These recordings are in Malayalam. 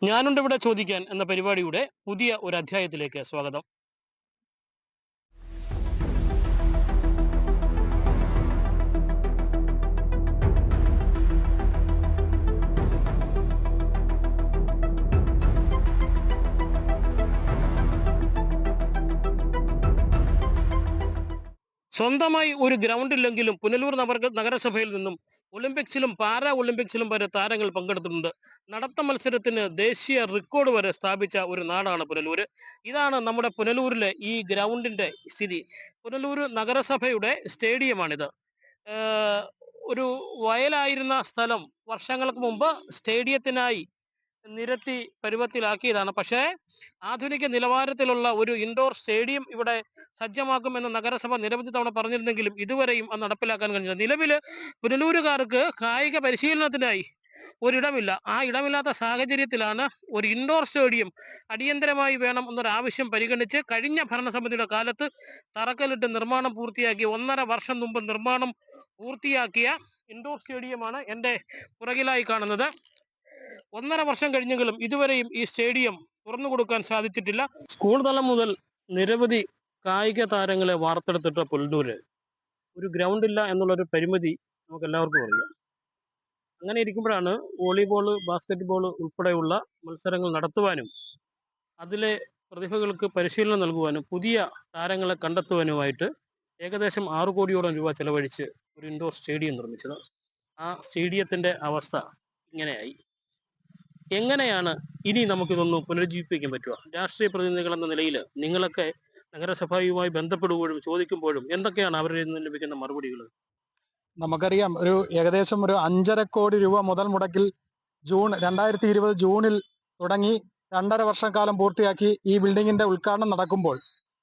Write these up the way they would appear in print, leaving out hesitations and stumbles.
ഞാനുണ്ട് ഇവിടെ ചോദിക്കാൻ എന്ന പരിപാടിയുടെ പുതിയ ഒരു അധ്യായത്തിലേക്ക് സ്വാഗതം. സ്വന്തമായി ഒരു ഗ്രൗണ്ട് ഇല്ലെങ്കിലും പുനലൂർ നഗരസഭയിൽ നിന്നും ഒളിമ്പിക്സിലും പാരാ ഒളിമ്പിക്സിലും വരെ താരങ്ങൾ പങ്കെടുത്തിട്ടുണ്ട്. നടത്ത മത്സരത്തിന് ദേശീയ റെക്കോർഡ് വരെ സ്ഥാപിച്ച ഒരു നാടാണ് പുനലൂര്. ഇതാണ് നമ്മുടെ പുനലൂരിലെ ഈ ഗ്രൗണ്ടിന്റെ സ്ഥിതി. പുനലൂർ നഗരസഭയുടെ സ്റ്റേഡിയമാണിത്. ഏഹ് ഒരു വയലായിരുന്ന സ്ഥലം വർഷങ്ങൾക്ക് മുമ്പ് സ്റ്റേഡിയത്തിനായി നിരത്തി പരുവത്തിലാക്കിയതാണ്. പക്ഷേ ആധുനിക നിലവാരത്തിലുള്ള ഒരു ഇൻഡോർ സ്റ്റേഡിയം ഇവിടെ സജ്ജമാക്കുമെന്ന് നഗരസഭ നിരവധി തവണ പറഞ്ഞിരുന്നെങ്കിലും ഇതുവരെയും അത് നടപ്പിലാക്കാൻ കഴിഞ്ഞില്ല. നിലവിൽ പുനലൂരുകാർക്ക് കായിക പരിശീലനത്തിനായി ഒരിടമില്ല. ആ ഇടമില്ലാത്ത സാഹചര്യത്തിലാണ് ഒരു ഇൻഡോർ സ്റ്റേഡിയം അടിയന്തരമായി വേണം എന്നൊരാവശ്യം പരിഗണിച്ച് കഴിഞ്ഞ ഭരണസമിതിയുടെ കാലത്ത് തറക്കല്ലിട്ട് നിർമ്മാണം പൂർത്തിയാക്കി 1.5 വർഷം മുമ്പ് നിർമ്മാണം പൂർത്തിയാക്കിയ ഇൻഡോർ സ്റ്റേഡിയമാണ് എൻ്റെ പുറകിലായി കാണുന്നത്. 1.5 വർഷം കഴിഞ്ഞെങ്കിലും ഇതുവരെയും ഈ സ്റ്റേഡിയം തുറന്നു കൊടുക്കാൻ സാധിച്ചിട്ടില്ല. സ്കൂൾ തലം മുതൽ നിരവധി കായിക താരങ്ങളെ വാർത്തെടുത്തിട്ട പുനലൂര് ഒരു ഗ്രൗണ്ട് ഇല്ല എന്നുള്ളൊരു പരിമിതി നമുക്ക് എല്ലാവർക്കും അറിയാം. അങ്ങനെ ഇരിക്കുമ്പോഴാണ് വോളിബോൾ, ബാസ്കറ്റ് ബോൾ ഉൾപ്പെടെയുള്ള മത്സരങ്ങൾ നടത്തുവാനും അതിലെ പ്രതിഭകൾക്ക് പരിശീലനം നൽകുവാനും പുതിയ താരങ്ങളെ കണ്ടെത്തുവാനുമായിട്ട് ഏകദേശം 6 കോടിയോളം രൂപ ചെലവഴിച്ച് ഒരു ഇൻഡോർ സ്റ്റേഡിയം നിർമ്മിച്ചത്. ആ സ്റ്റേഡിയത്തിന്റെ അവസ്ഥ ഇങ്ങനെയായി. എങ്ങനെയാണ് ഇനി നമുക്കിതൊന്ന് പുനരുജ്ജീവിപ്പിക്കാൻ പറ്റുക? രാഷ്ട്രീയ പ്രതിനിധികൾ എന്ന നിലയിൽ നിങ്ങളൊക്കെ നഗരസഭയുമായി ബന്ധപ്പെടുമ്പോഴും ചോദിക്കുമ്പോഴും എന്തൊക്കെയാണ് അവരിൽ നിന്ന് ലഭിക്കുന്ന മറുപടികൾ? നമുക്കറിയാം, ഏകദേശം ഒരു 5.5 കോടി രൂപ മുതൽ മുടക്കിൽ 2020 ജൂണിൽ തുടങ്ങി 2.5 വർഷക്കാലം പൂർത്തിയാക്കി ഈ ബിൽഡിങ്ങിന്റെ ഉദ്ഘാടനം നടക്കുമ്പോൾ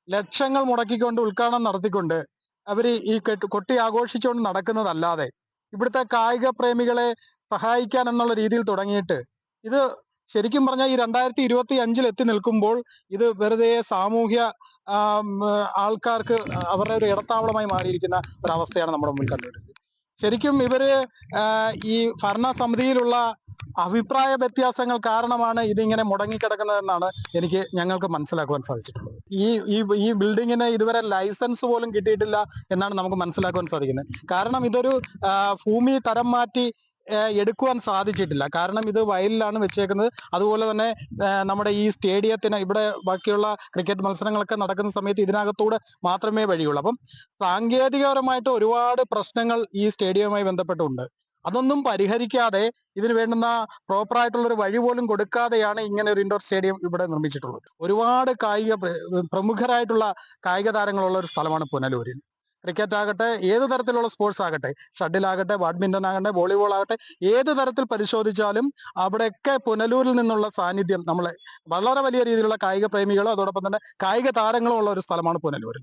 ലക്ഷങ്ങൾ മുടക്കിക്കൊണ്ട് ഉദ്ഘാടനം നടത്തിക്കൊണ്ട് അവര് ഈ കൊട്ടി ആഘോഷിച്ചുകൊണ്ട് നടക്കുന്നതല്ലാതെ ഇവിടുത്തെ കായിക പ്രേമികളെ സഹായിക്കാൻ എന്നുള്ള രീതിയിൽ തുടങ്ങിയിട്ട് ഇത് ശരിക്കും പറഞ്ഞാൽ ഈ 2025 എത്തി നിൽക്കുമ്പോൾ ഇത് വെറുതെ സാമൂഹ്യ ആൾക്കാർക്ക് അവരുടെ ഒരു ഇടത്താവളമായി മാറിയിരിക്കുന്ന ഒരവസ്ഥയാണ് നമ്മുടെ മുന്നിൽ കണ്ടുവരുന്നത്. ശരിക്കും ഇവര് ഈ ഭരണസമിതിയിലുള്ള അഭിപ്രായ വ്യത്യാസങ്ങൾ കാരണമാണ് ഇതിങ്ങനെ മുടങ്ങിക്കിടക്കുന്നതെന്നാണ് ഞങ്ങൾക്ക് മനസ്സിലാക്കുവാൻ സാധിച്ചിട്ടുള്ളത്. ഈ ഈ ഈ ബിൽഡിങ്ങിന് ഇതുവരെ ലൈസൻസ് പോലും കിട്ടിയിട്ടില്ല എന്നാണ് നമുക്ക് മനസ്സിലാക്കുവാൻ സാധിക്കുന്നത്. കാരണം ഇതൊരു ഭൂമി തരം മാറ്റി എടുക്കുവാൻ സാധിച്ചിട്ടില്ല. കാരണം ഇത് വയലിലാണ് വെച്ചേക്കുന്നത്. അതുപോലെ തന്നെ നമ്മുടെ ഈ സ്റ്റേഡിയത്തിന് ഇവിടെ ബാക്കിയുള്ള ക്രിക്കറ്റ് മത്സരങ്ങളൊക്കെ നടക്കുന്ന സമയത്ത് ഇതിനകത്തൂടെ മാത്രമേ വഴിയുള്ളൂ. അപ്പം സാങ്കേതികപരമായിട്ട് ഒരുപാട് പ്രശ്നങ്ങൾ ഈ സ്റ്റേഡിയവുമായി ബന്ധപ്പെട്ടുണ്ട്. അതൊന്നും പരിഹരിക്കാതെ ഇതിന് വേണ്ടുന്ന പ്രോപ്പറായിട്ടുള്ള ഒരു വഴി പോലും കൊടുക്കാതെയാണ് ഇങ്ങനെ ഒരു ഇൻഡോർ സ്റ്റേഡിയം ഇവിടെ നിർമ്മിച്ചിട്ടുള്ളത്. ഒരുപാട് പ്രമുഖരായിട്ടുള്ള കായിക താരങ്ങളുള്ള ഒരു സ്ഥലമാണ് പുനലൂരിൽ. ക്രിക്കറ്റ് ആകട്ടെ, ഏത് തരത്തിലുള്ള സ്പോർട്സ് ആകട്ടെ, ഷട്ടിൽ ആകട്ടെ, ബാഡ്മിന്റൺ ആകട്ടെ, വോളിബോൾ ആകട്ടെ, ഏത് തരത്തിൽ പരിശോധിച്ചാലും അവിടെയൊക്കെ പുനലൂരിൽ നിന്നുള്ള സാന്നിധ്യം നമ്മളെ വളരെ വലിയ രീതിയിലുള്ള കായിക പ്രേമികളും അതോടൊപ്പം തന്നെ കായിക താരങ്ങളും ഉള്ള ഒരു സ്ഥലമാണ് പുനലൂർ.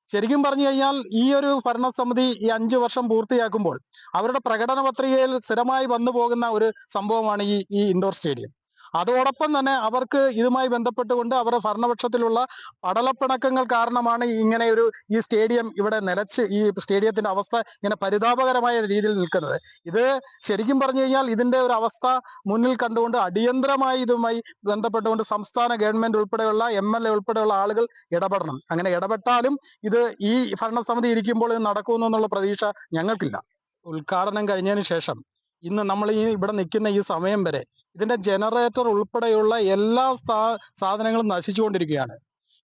ശരിക്കും പറഞ്ഞു കഴിഞ്ഞാൽ ഈ ഒരു ഭരണസമിതി ഈ 5 വർഷം പൂർത്തിയാക്കുമ്പോൾ അവരുടെ പ്രകടന പത്രികയിൽ സ്ഥിരമായി വന്നു പോകുന്ന ഒരു സംഭവമാണ് ഈ ഇൻഡോർ സ്റ്റേഡിയം. അതോടൊപ്പം തന്നെ അവർക്ക് ഇതുമായി ബന്ധപ്പെട്ടുകൊണ്ട് അവരുടെ ഭരണപക്ഷത്തിലുള്ള പടലപ്പിണക്കങ്ങൾ കാരണമാണ് ഇങ്ങനെ ഈ സ്റ്റേഡിയം ഇവിടെ നിലച്ച് ഈ സ്റ്റേഡിയത്തിന്റെ അവസ്ഥ ഇങ്ങനെ പരിതാപകരമായ രീതിയിൽ നിൽക്കുന്നത്. ഇത് ശരിക്കും പറഞ്ഞു കഴിഞ്ഞാൽ ഇതിന്റെ ഒരു അവസ്ഥ മുന്നിൽ കണ്ടുകൊണ്ട് അടിയന്തരമായി ഇതുമായി ബന്ധപ്പെട്ടുകൊണ്ട് സംസ്ഥാന ഗവൺമെന്റ് ഉൾപ്പെടെയുള്ള MLA ഉൾപ്പെടെയുള്ള ആളുകൾ ഇടപെടണം. അങ്ങനെ ഇടപെട്ടാലും ഇത് ഈ ഭരണസമിതി ഇരിക്കുമ്പോൾ ഇത് നടക്കുമെന്നുള്ള പ്രതീക്ഷ ഞങ്ങൾക്കില്ല. ഉദ്ഘാടനം കഴിഞ്ഞതിന് ശേഷം ഇന്ന് നമ്മൾ ഇവിടെ നിൽക്കുന്ന ഈ സമയം വരെ ഇതിന്റെ ജനറേറ്റർ ഉൾപ്പെടെയുള്ള എല്ലാ സാധനങ്ങളും നശിച്ചുകൊണ്ടിരിക്കുകയാണ്.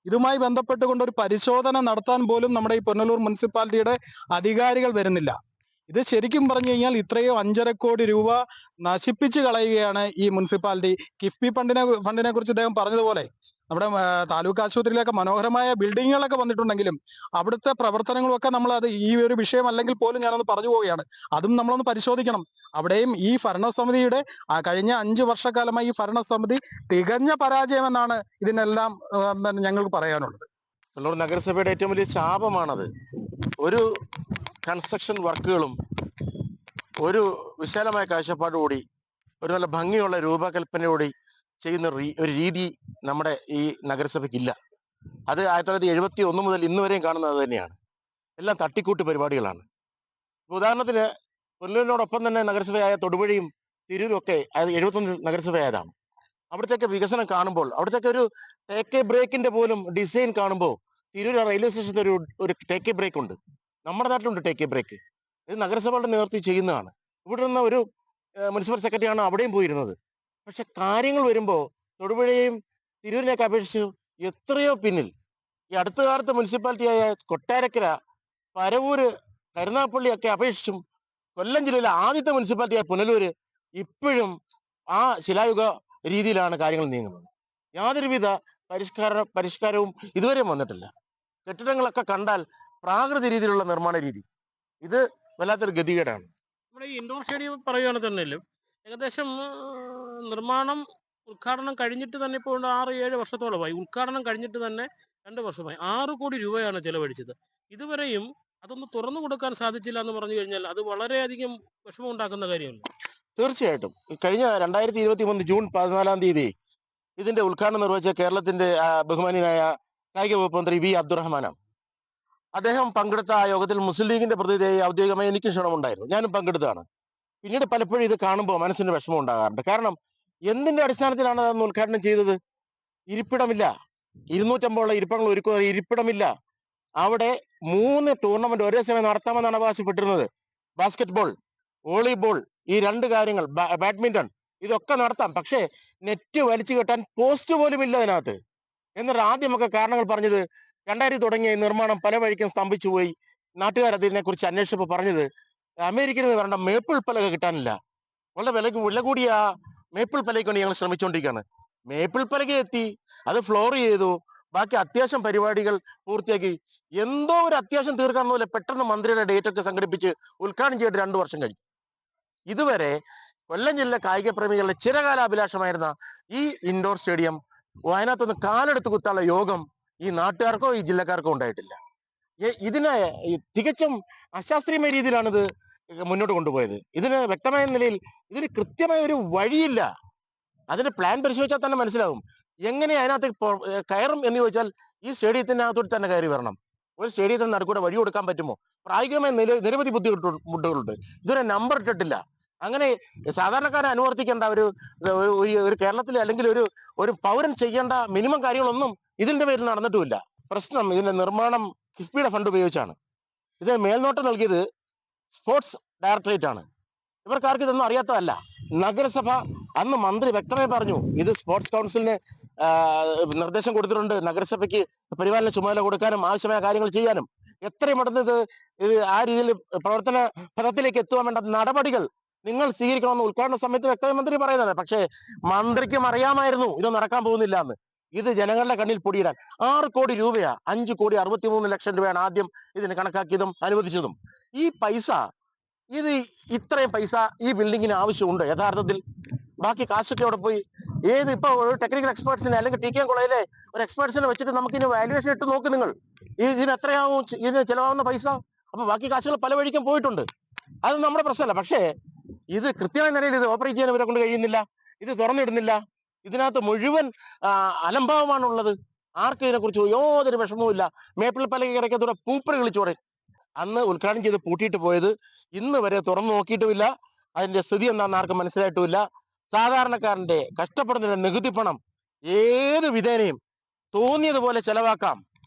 ഇതുമായി ബന്ധപ്പെട്ടുകൊണ്ട് ഒരു പരിശോധന നടത്താൻ പോലും നമ്മുടെ ഈ പുനലൂർ മുനിസിപ്പാലിറ്റിയുടെ അധികാരികൾ വരുന്നില്ല. ഇത് ശരിക്കും പറഞ്ഞു കഴിഞ്ഞാൽ ഇത്രയും 5.5 കോടി രൂപ നശിപ്പിച്ച് കളയുകയാണ് ഈ മുനിസിപ്പാലിറ്റി. കിഫ്ബി ഫണ്ടിനെ കുറിച്ച് ഇദ്ദേഹം പറഞ്ഞതുപോലെ നമ്മുടെ താലൂക്ക് ആശുപത്രിയിലൊക്കെ മനോഹരമായ ബിൽഡിങ്ങുകളൊക്കെ വന്നിട്ടുണ്ടെങ്കിലും അവിടുത്തെ പ്രവർത്തനങ്ങളൊക്കെ അത് ഈ ഒരു വിഷയം അല്ലെങ്കിൽ പോലും ഞാനൊന്ന് പറഞ്ഞു പോവുകയാണ്. അതും നമ്മളൊന്ന് പരിശോധിക്കണം. അവിടെയും ഈ ഭരണസമിതിയുടെ കഴിഞ്ഞ 5 വർഷക്കാലമായി ഈ ഭരണസമിതി തികഞ്ഞ പരാജയമെന്നാണ് ഇതിനെല്ലാം ഞങ്ങൾക്ക് പറയാനുള്ളത്. കണ്ണൂർ നഗരസഭയുടെ ഏറ്റവും വലിയ ശാപമാണത്. ഒരു കൺസ്ട്രക്ഷൻ വർക്കുകളും ഒരു വിശാലമായ കാഴ്ചപ്പാടുകൂടി ഒരു നല്ല ഭംഗിയുള്ള രൂപകൽപ്പനയോടെ ചെയ്യുന്ന ഒരു രീതി നമ്മുടെ ഈ നഗരസഭയ്ക്കില്ല. അത് 1971 മുതൽ ഇന്ന് വരെയും കാണുന്നത് അത് തന്നെയാണ്. എല്ലാം തട്ടിക്കൂട്ട് പരിപാടികളാണ്. ഉദാഹരണത്തിന് പുനലൂരിനോടൊപ്പം തന്നെ നഗരസഭയായ തൊടുപുഴയും തിരൂരും ഒക്കെ 71 നഗരസഭയായതാണ്. അവിടത്തേക്ക് വികസനം കാണുമ്പോൾ, അവിടത്തേക്ക് ഒരു ടേക്ക് എ ബ്രേക്കിന്റെ പോലും ഡിസൈൻ കാണുമ്പോൾ, തിരൂർ റെയിൽവേ സ്റ്റേഷനിൽ ഒരു ടേക്ക് എ ബ്രേക്ക് ഉണ്ട്. നമ്മുടെ നാട്ടിലുണ്ട് ടേക്ക് എ ബ്രേക്ക്. ഇത് നഗരസഭയുടെ നേതൃത്വം ചെയ്യുന്നതാണ്. ഇവിടെ നിന്ന് ഒരു മുനിസിപ്പൽ സെക്രട്ടറിയാണ് അവിടെയും പോയിരുന്നത്. പക്ഷെ കാര്യങ്ങൾ വരുമ്പോൾ തൊടുപുഴയെയും തിരൂരിനെയൊക്കെ അപേക്ഷിച്ച് എത്രയോ പിന്നിൽ. ഈ അടുത്ത കാലത്ത് മുനിസിപ്പാലിറ്റിയായ കൊട്ടാരക്കര, പരവൂര്, കരുനാഗപ്പള്ളിയൊക്കെ അപേക്ഷിച്ചും കൊല്ലം ജില്ലയിലെ ആദ്യത്തെ മുനിസിപ്പാലിറ്റിയായ പുനലൂര് ഇപ്പോഴും ആ ശിലായുഗ രീതിയിലാണ് കാര്യങ്ങൾ നീങ്ങുന്നത്. യാതൊരുവിധ പരിഷ്കാരവും ഇതുവരെയും വന്നിട്ടില്ല. കെട്ടിടങ്ങളൊക്കെ കണ്ടാൽ പ്രാകൃത രീതിയിലുള്ള നിർമ്മാണ രീതി. ഇത് വല്ലാത്തൊരു ഗതികേടാണ്. നമ്മുടെ ഈ ഇൻഡോർ സ്റ്റേഡിയം പറയുകയാണെങ്കിൽ തന്നെയും ഏകദേശം നിർമ്മാണം ഉദ്ഘാടനം കഴിഞ്ഞിട്ട് തന്നെ ഇപ്പോൾ 6-7 വർഷത്തോളമായി. ഉദ്ഘാടനം കഴിഞ്ഞിട്ട് തന്നെ 2 വർഷമായി. 6 കോടി രൂപയാണ് ചെലവഴിച്ചത്. ഇതുവരെയും അതൊന്ന് തുറന്നു കൊടുക്കാൻ സാധിച്ചില്ല എന്ന് പറഞ്ഞു കഴിഞ്ഞാൽ അത് വളരെയധികം വിഷമം ഉണ്ടാക്കുന്ന കാര്യമല്ല. തീർച്ചയായിട്ടും കഴിഞ്ഞ 2023 ജൂൺ 14 ഇതിന്റെ ഉദ്ഘാടനം നിർവഹിച്ച കേരളത്തിന്റെ ബഹുമാനിയായ കായിക വകുപ്പ് മന്ത്രി വി അബ്ദുറഹ്മാനാണ്. അദ്ദേഹം പങ്കെടുത്ത ആ യോഗത്തിൽ മുസ്ലിം ലീഗിന്റെ പ്രതിനിധിയായി ഔദ്യോഗികമായി എനിക്കും ക്ഷണമുണ്ടായിരുന്നു. ഞാനും പങ്കെടുത്തതാണ്. പിന്നീട് പലപ്പോഴും ഇത് കാണുമ്പോൾ മനസ്സിന് വിഷമം ഉണ്ടാകാറുണ്ട്. കാരണം എന്തിന്റെ അടിസ്ഥാനത്തിലാണ് അതൊന്ന് ഉദ്ഘാടനം ചെയ്തത്? ഇരിപ്പിടമില്ല. 250 ഇരിപ്പിടങ്ങൾ ഒരുക്കുന്ന ഇരിപ്പിടമില്ല. അവിടെ 3 ടൂർണമെന്റ് ഒരേ സമയം നടത്താമെന്നാണ് അവകാശപ്പെട്ടിരുന്നത്. ബാസ്കറ്റ് ബോൾ, വോളിബോൾ, ഈ 2 കാര്യങ്ങൾ, ബാഡ്മിന്റൺ, ഇതൊക്കെ നടത്താം. പക്ഷേ നെറ്റ് വലിച്ചു കെട്ടാൻ പോസ്റ്റ് പോലും ഇല്ല അതിനകത്ത്. എന്നിട്ട് ആദ്യമൊക്കെ കാരണങ്ങൾ പറഞ്ഞത് 2000 തുടങ്ങിയ ഈ നിർമ്മാണം പല വഴിക്കും സ്തംഭിച്ചു പോയി. നാട്ടുകാർ അതിനെ കുറിച്ച് അന്വേഷിച്ചപ്പോൾ പറഞ്ഞത് അമേരിക്കയിൽ നിന്ന് വരേണ്ട മേപ്പിൾ പലക കിട്ടാനില്ല. വളരെ വില കൂടിയ മേപ്പിൾ പലയ്ക്ക് വേണ്ടി ഞങ്ങൾ ശ്രമിച്ചുകൊണ്ടിരിക്കുകയാണ്. മേപ്പിൾ പലക എത്തി, അത് ഫ്ലോർ ചെയ്തു, ബാക്കി അത്യാവശ്യം പരിപാടികൾ പൂർത്തിയാക്കി. എന്തോ ഒരു അത്യാവശ്യം തീർക്കാൻ പോലെ പെട്ടെന്ന് മന്ത്രിയുടെ ഡേറ്റ് ഒക്കെ സംഘടിപ്പിച്ച് ഉദ്ഘാടനം ചെയ്തിട്ട് 2 വർഷം കഴിഞ്ഞു. ഇതുവരെ കൊല്ലം ജില്ല കായിക പ്രേമികളുടെ ചിരകാലാഭിലാഷമായിരുന്ന ഈ ഇൻഡോർ സ്റ്റേഡിയം അതിനകത്തൊന്ന് കാലെടുത്ത് കുത്താനുള്ള യോഗം ഈ നാട്ടുകാർക്കോ ഈ ജില്ലക്കാർക്കോ ഉണ്ടായിട്ടില്ല. ഇതിനെ തികച്ചും അശാസ്ത്രീയമായ രീതിയിലാണ് ഇത് മുന്നോട്ട് കൊണ്ടുപോയത്. ഇതിന് വ്യക്തമായ നിലയിൽ ഇതിന് കൃത്യമായ ഒരു വഴിയില്ല. അതിന്റെ പ്ലാൻ പരിശോധിച്ചാൽ തന്നെ മനസ്സിലാവും. എങ്ങനെ അതിനകത്ത് കയറും എന്ന് ചോദിച്ചാൽ ഈ സ്റ്റേഡിയത്തിനകത്തോട്ട് തന്നെ കയറി വരണം. ഒരു സ്റ്റേഡിയത്തിന് നടുക്കൂടെ വഴി കൊടുക്കാൻ പറ്റുമോ? പ്രായോഗികമായ നിരവധി ബുദ്ധിമുട്ടുകളുണ്ട്. ഇതുവരെ നമ്പർ ഇട്ടിട്ടില്ല. അങ്ങനെ സാധാരണക്കാരെ അനുവർത്തിക്കേണ്ട ഒരു കേരളത്തിലെ അല്ലെങ്കിൽ ഒരു പൗരൻ ചെയ്യേണ്ട മിനിമം കാര്യങ്ങളൊന്നും ഇതിന്റെ പേരിൽ നടന്നിട്ടുമില്ല. പ്രശ്നം ഇതിന്റെ നിർമ്മാണം കിഫ്ബിയുടെ ഫണ്ട് ഉപയോഗിച്ചാണ്. ഇത് മേൽനോട്ടം നൽകിയത് സ്പോർട്സ് ഡയറക്ടറേറ്റ് ആണ്. ഇവർക്കാർക്ക് ഇതൊന്നും അറിയാത്തതല്ല. നഗരസഭ അന്ന് മന്ത്രി വ്യക്തമായി പറഞ്ഞു, ഇത് സ്പോർട്സ് കൗൺസിലിന് നിർദ്ദേശം കൊടുത്തിട്ടുണ്ട് നഗരസഭയ്ക്ക് പരിപാലന ചുമതല കൊടുക്കാനും ആവശ്യമായ കാര്യങ്ങൾ ചെയ്യാനും. എത്രയും പെട്ടെന്ന് ഇത് ആ രീതിയിൽ പ്രവർത്തന ഫലത്തിലേക്ക് എത്തുവാൻ വേണ്ട നടപടികൾ നിങ്ങൾ സ്വീകരിക്കണമെന്ന് ഉദ്ഘാടന സമയത്ത് വ്യക്തമായി മന്ത്രി പറയുന്നത്. പക്ഷേ മന്ത്രിക്കും അറിയാമായിരുന്നു ഇത് നടക്കാൻ പോകുന്നില്ല എന്ന്. ഇത് ജനങ്ങളുടെ കണ്ണിൽ പൊടിയിടാൻ 6 കോടി രൂപയാ, 5,63,00,000 രൂപയാണ് ആദ്യം ഇതിന് കണക്കാക്കിയതും അനുവദിച്ചതും. ഈ പൈസ ഇത്രയും പൈസ ഈ ബിൽഡിങ്ങിന് ആവശ്യമുണ്ട് യഥാർത്ഥത്തിൽ? ബാക്കി കാശൊക്കെ അവിടെ പോയി. ഇപ്പൊ ഒരു ടെക്നിക്കൽ എക്സ്പേർട്സിനെ അല്ലെങ്കിൽ ടി കെ കോളേജിലെ ഒരു എക്സ്പേർട്സിനെ വെച്ചിട്ട് നമുക്ക് ഇനി വാല്യുവേഷൻ ഇട്ട് നോക്ക് നിങ്ങൾ. ഇതിന് എത്രയാവും ഇതിന് ചെലവാകുന്ന പൈസ? അപ്പൊ ബാക്കി കാശുകൾ പല വഴിക്കും പോയിട്ടുണ്ട്. അത് നമ്മുടെ പ്രശ്നമല്ല. പക്ഷേ ഇത് കൃത്യമായ നിലയിൽ ഇത് ഓപ്പറേറ്റ് ചെയ്യാൻ ഇവരെ കൊണ്ട് കഴിയുന്നില്ല. ഇത് തുറന്നിടുന്നില്ല. ഇതിനകത്ത് മുഴുവൻ അലംഭാവമാണുള്ളത്. ആർക്കും ഇതിനെക്കുറിച്ച് യാതൊരു വിഷമവും ഇല്ല. മേപ്പിൾ പലക കിടക്കത്തൂടെ പൂപ്പർ കളിച്ചോടെ. അന്ന് ഉദ്ഘാടനം ചെയ്ത് പൂട്ടിയിട്ട് പോയത് ഇന്ന് വരെ തുറന്നു നോക്കിയിട്ടുമില്ല. അതിന്റെ സ്ഥിതി എന്താണെന്ന് ആർക്കും മനസ്സിലായിട്ടുമില്ല. സാധാരണക്കാരന്റെ കഷ്ടപ്പെടുന്നതിന്റെ നികുതി പണം ഏത് വിധേനയും തോന്നിയതുപോലെ ചെലവാക്കാം,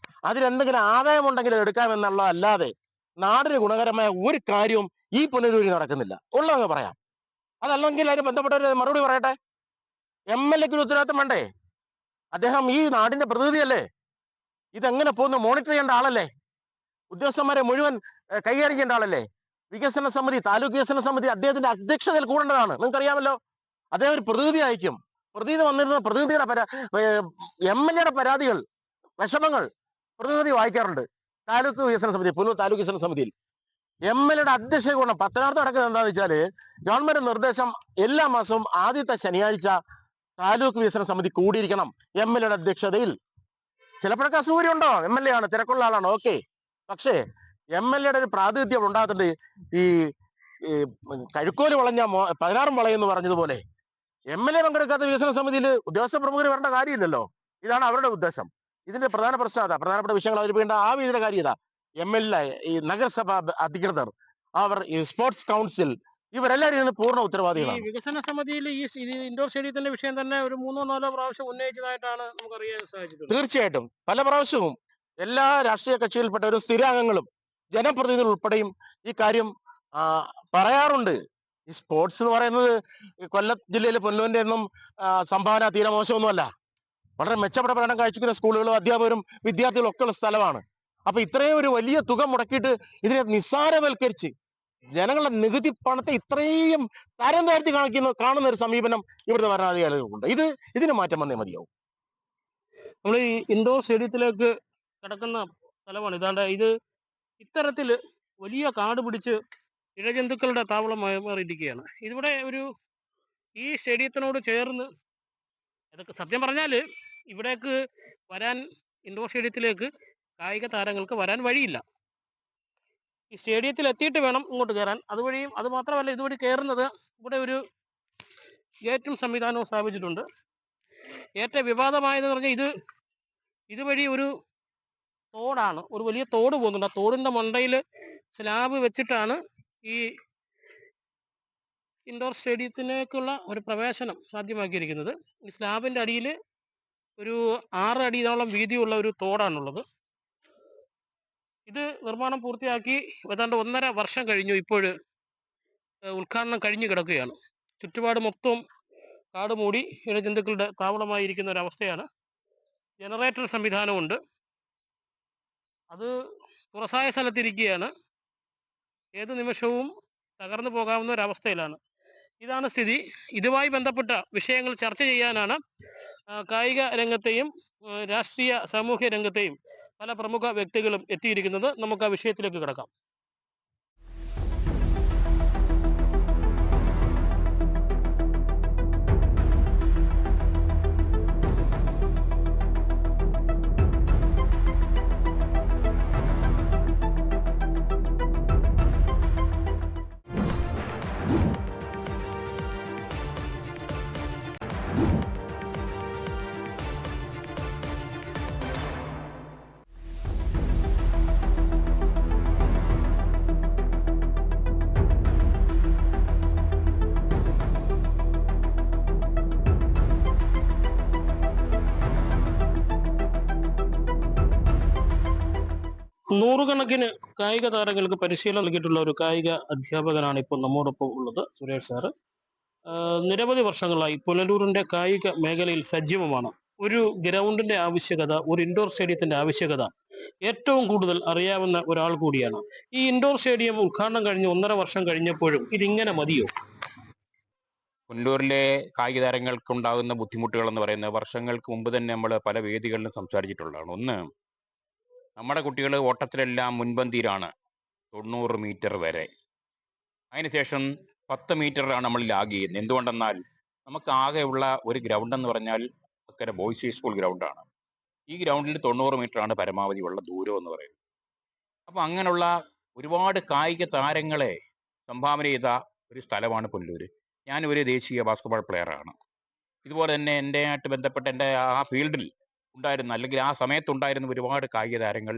അതിലെന്തെങ്കിലും ആദായം ഉണ്ടെങ്കിൽ എടുക്കാം എന്നുള്ളതല്ലാതെ നാടിന് ഗുണകരമായ ഒരു കാര്യവും ഈ പുനലൂരിൽ നടക്കുന്നില്ല. ഉള്ളതങ്ങ് പറയാം. അതല്ലെങ്കിൽ അതിന് ബന്ധപ്പെട്ടവർ മറുപടി പറയട്ടെ. MLA-ക്ക് ഉത്തരവാദിത്തം വേണ്ടേ? അദ്ദേഹം ഈ നാടിന്റെ പ്രതിനിധിയല്ലേ? ഇതെങ്ങനെ പോകുന്നു മോണിറ്റർ ചെയ്യേണ്ട ആളല്ലേ? ഉദ്യോഗസ്ഥന്മാരെ മുഴുവൻ കൈകാര്യം ചെയ്യേണ്ട ആളല്ലേ? വികസന സമിതി, താലൂക്ക് വികസന സമിതി അദ്ദേഹത്തിന്റെ അധ്യക്ഷതയിൽ കൂടേണ്ടതാണ്. നിങ്ങൾക്കറിയാമല്ലോ. അദ്ദേഹം ഒരു പ്രതിനിധി അയക്കും. പ്രതിനിധി വന്നിരുന്ന പ്രതിനിധിയുടെ MLA-യുടെ പരാതികൾ, വിഷമങ്ങൾ പ്രതിനിധി വായിക്കാറുണ്ട് താലൂക്ക് വികസന സമിതി, പുനലൂർ താലൂക്ക് വികസന സമിതിയിൽ. MLA-യുടെ അധ്യക്ഷത കൂടണം. പത്തനാപുരത്ത് നടക്കുന്നത് എന്താണെന്ന് വെച്ചാല് ഗവൺമെന്റ് നിർദ്ദേശം എല്ലാ മാസവും ആദ്യത്തെ ശനിയാഴ്ച താലൂക്ക് വികസന സമിതി കൂടിയിരിക്കണം MLA-യുടെ അധ്യക്ഷതയിൽ. ചിലപ്പോഴൊക്കെ അസൂര്യം ഉണ്ടോ? MLA ആണ്, തിരക്കുള്ള ആളാണ്, ഓക്കെ. പക്ഷേ MLA-യുടെ ഒരു പ്രാതിനിധ്യം ഉണ്ടാകുന്നുണ്ട്. ഈ കഴുക്കോല് വളഞ്ഞ 16 വളയെന്ന് പറഞ്ഞതുപോലെ MLA പങ്കെടുക്കാത്ത വികസന സമിതിയിൽ ഉദ്യോഗസ്ഥ പ്രമുഖർ വരേണ്ട കാര്യമില്ലല്ലോ. ഇതാണ് അവരുടെ ഉദ്ദേശം. ഇതിന്റെ പ്രധാന പ്രശ്നം അതാ. പ്രധാനപ്പെട്ട വിഷയങ്ങൾ അവതരിപ്പിക്കേണ്ട ആവശ്യയുടെ കാര്യം ഇതാ. MLA, ഈ നഗരസഭ അധികൃതർ, അവർ ഈ സ്പോർട്സ് കൗൺസിൽ, ഇവരെല്ലാവരും ഇതിന് പൂർണ്ണ ഈ ഉത്തരവാദികളാണ്. വികസന സമിതിയിൽ ഇത് ഇൻഡോർ സ്റ്റേഡിയത്തിന്റെ വിഷയം തന്നെ ഒരു 3-4 പ്രാവശ്യം ഉന്നയിച്ചതായിട്ടാണ് നമുക്കറിയാൻ സാധിച്ചിട്ടുള്ളത്. തീർച്ചയായിട്ടും പല പ്രാവശ്യവും എല്ലാ രാഷ്ട്രീയ കക്ഷിയിൽപ്പെട്ടവരും സ്ഥിരാംഗങ്ങളും ജനപ്രതിനിധികൾ ഉൾപ്പെടെയും ഈ കാര്യം ആ, പറയാറുണ്ട്. ഈ സ്പോർട്സ് എന്ന് പറയുന്നത് ഈ കൊല്ലം ജില്ലയിലെ പൊന്നൂരിന്റെ ഒന്നും സംഭാവന തീരെ മോശമൊന്നുമല്ല. വളരെ മെച്ചപ്പെട്ട പഠനം കാഴ്ചക്കുന്ന സ്കൂളുകളും അധ്യാപകരും വിദ്യാർത്ഥികളും ഒക്കെ ഉള്ള സ്ഥലമാണ്. അപ്പൊ ഇത്രയും ഒരു വലിയ തുക മുടക്കിയിട്ട് ഇതിനെ നിസ്സാരവൽക്കരിച്ച് ജനങ്ങളുടെ നികുതി പണത്തെ ഇത്രയും തരം താഴ്ത്തി കാണുന്ന ഒരു സമീപനം ഇവിടുത്തെ ഭരണാധികാരികൾക്കുണ്ട്. ഇതിന് മാറ്റം വന്നേ മതിയാവും. നമ്മൾ ഈ ഇൻഡോർ സ്റ്റേഡിയത്തിലേക്ക് കിടക്കുന്ന സ്ഥലമാണ്. ഇതാണ്ട് ഇത് ഇത്തരത്തില് വലിയ കാട് പിടിച്ച് ഇഴജന്തുക്കളുടെ താവളമായി മാറിയിരിക്കുകയാണ്. ഇതിവിടെ ഈ സ്റ്റേഡിയത്തിനോട് ചേർന്ന് ഇതൊക്കെ സത്യം പറഞ്ഞാല് ഇവിടേക്ക് വരാൻ ഇൻഡോർ സ്റ്റേഡിയത്തിലേക്ക് കായിക താരങ്ങൾക്ക് വരാൻ വഴിയില്ല. ഈ സ്റ്റേഡിയത്തിൽ എത്തിയിട്ട് വേണം ഇങ്ങോട്ട് കയറാൻ. അത് മാത്രമല്ല ഇതുവഴി കയറുന്നത് ഇവിടെ ഒരു ഗേറ്റും സംവിധാനവും സ്ഥാപിച്ചിട്ടുണ്ട്. ഏറ്റവും വിവാദമായെന്ന് പറഞ്ഞാൽ ഇതുവഴി ഒരു തോടാണ്, ഒരു വലിയ തോട് പോകുന്നുണ്ട്. ആ തോടിന്റെ മണ്ടയിൽ സ്ലാബ് വെച്ചിട്ടാണ് ഈ ഇൻഡോർ സ്റ്റേഡിയത്തിലേക്കുള്ള ഒരു പ്രവേശനം സാധ്യമാക്കിയിരിക്കുന്നത്. ഈ സ്ലാബിന്റെ അടിയിൽ ഒരു 6 അടിയോളം വീതിയുള്ള ഒരു തോടാണുള്ളത്. ഇത് നിർമ്മാണം പൂർത്തിയാക്കി ഏതാണ്ട് 1.5 വർഷം കഴിഞ്ഞു. ഇപ്പോൾ ഉദ്ഘാടനം കഴിഞ്ഞു കിടക്കുകയാണ്. ചുറ്റുപാട് മൊത്തം കാട് മൂടി ഇഴജന്തുക്കളുടെ താവളമായിരിക്കുന്ന ഒരവസ്ഥയാണ്. ജനറേറ്റർ സംവിധാനമുണ്ട്. അത് തുറസായ സ്ഥലത്തിരിക്കുകയാണ്. ഏത് നിമിഷവും തകർന്നു പോകാവുന്ന ഒരവസ്ഥയിലാണ്. ഇതാണ് സ്ഥിതി. ഇതുമായി ബന്ധപ്പെട്ട വിഷയങ്ങൾ ചർച്ച ചെയ്യാനാണ് കായിക രംഗത്തെയും രാഷ്ട്രീയ സാമൂഹ്യ രംഗത്തെയും പല പ്രമുഖ വ്യക്തികളും എത്തിയിരിക്കുന്നത്. നമുക്ക് ആ വിഷയത്തിലേക്ക് കിടക്കാം. നൂറുകണക്കിന് കായിക താരങ്ങൾക്ക് പരിശീലനം നൽകിയിട്ടുള്ള ഒരു കായിക അധ്യാപകനാണ് ഇപ്പോൾ നമ്മോടൊപ്പം ഉള്ളത്, സുരേഷ് സാറ്. നിരവധി വർഷങ്ങളായി പുനലൂരിന്റെ കായിക മേഖലയിൽ സജീവമാണ്. ഒരു ഗ്രൗണ്ടിന്റെ ആവശ്യകത, ഒരു ഇൻഡോർ സ്റ്റേഡിയത്തിന്റെ ആവശ്യകത ഏറ്റവും കൂടുതൽ അറിയാവുന്ന ഒരാൾ കൂടിയാണ്. ഈ ഇൻഡോർ സ്റ്റേഡിയം ഉദ്ഘാടനം കഴിഞ്ഞ് 1.5 വർഷം കഴിഞ്ഞപ്പോഴും ഇതിങ്ങനെ മതിയോ? പുനലൂരിലെ കായിക താരങ്ങൾക്കുണ്ടാകുന്ന ബുദ്ധിമുട്ടുകൾ എന്ന് പറയുന്നത് വർഷങ്ങൾക്ക് മുമ്പ് തന്നെ നമ്മൾ പല വേദികളിലും സംസാരിച്ചിട്ടുള്ളതാണ്. ഒന്ന്, നമ്മുടെ കുട്ടികൾ ഓട്ടത്തിലെല്ലാം മുൻപന്തിയിലാണ് 90 മീറ്റർ വരെ. അതിനുശേഷം 10 മീറ്ററാണ് നമ്മൾ ലാഗ് ചെയ്യുന്നത്. എന്തുകൊണ്ടെന്നാൽ നമുക്ക് ആകെയുള്ള ഒരു ഗ്രൗണ്ട് എന്ന് പറഞ്ഞാൽ അക്കരെ ബോയ്സ് സ്കൂൾ ഗ്രൗണ്ടാണ്. ഈ ഗ്രൗണ്ടിൽ 90 മീറ്ററാണ് പരമാവധി ഉള്ള ദൂരം എന്ന് പറയുന്നത്. അപ്പം അങ്ങനെയുള്ള ഒരുപാട് കായിക താരങ്ങളെ സംഭാവന ചെയ്ത ഒരു സ്ഥലമാണ് പുനലൂർ. ഞാൻ ഒരു ദേശീയ ബാസ്കറ്റ്ബോൾ പ്ലെയറാണ്. ഇതുപോലെ തന്നെ എൻ്റെ ആയിട്ട് ബന്ധപ്പെട്ട എൻ്റെ ആ ഫീൽഡിൽ ഉണ്ടായിരുന്ന, അല്ലെങ്കിൽ ആ സമയത്തുണ്ടായിരുന്ന ഒരുപാട് കായിക താരങ്ങൾ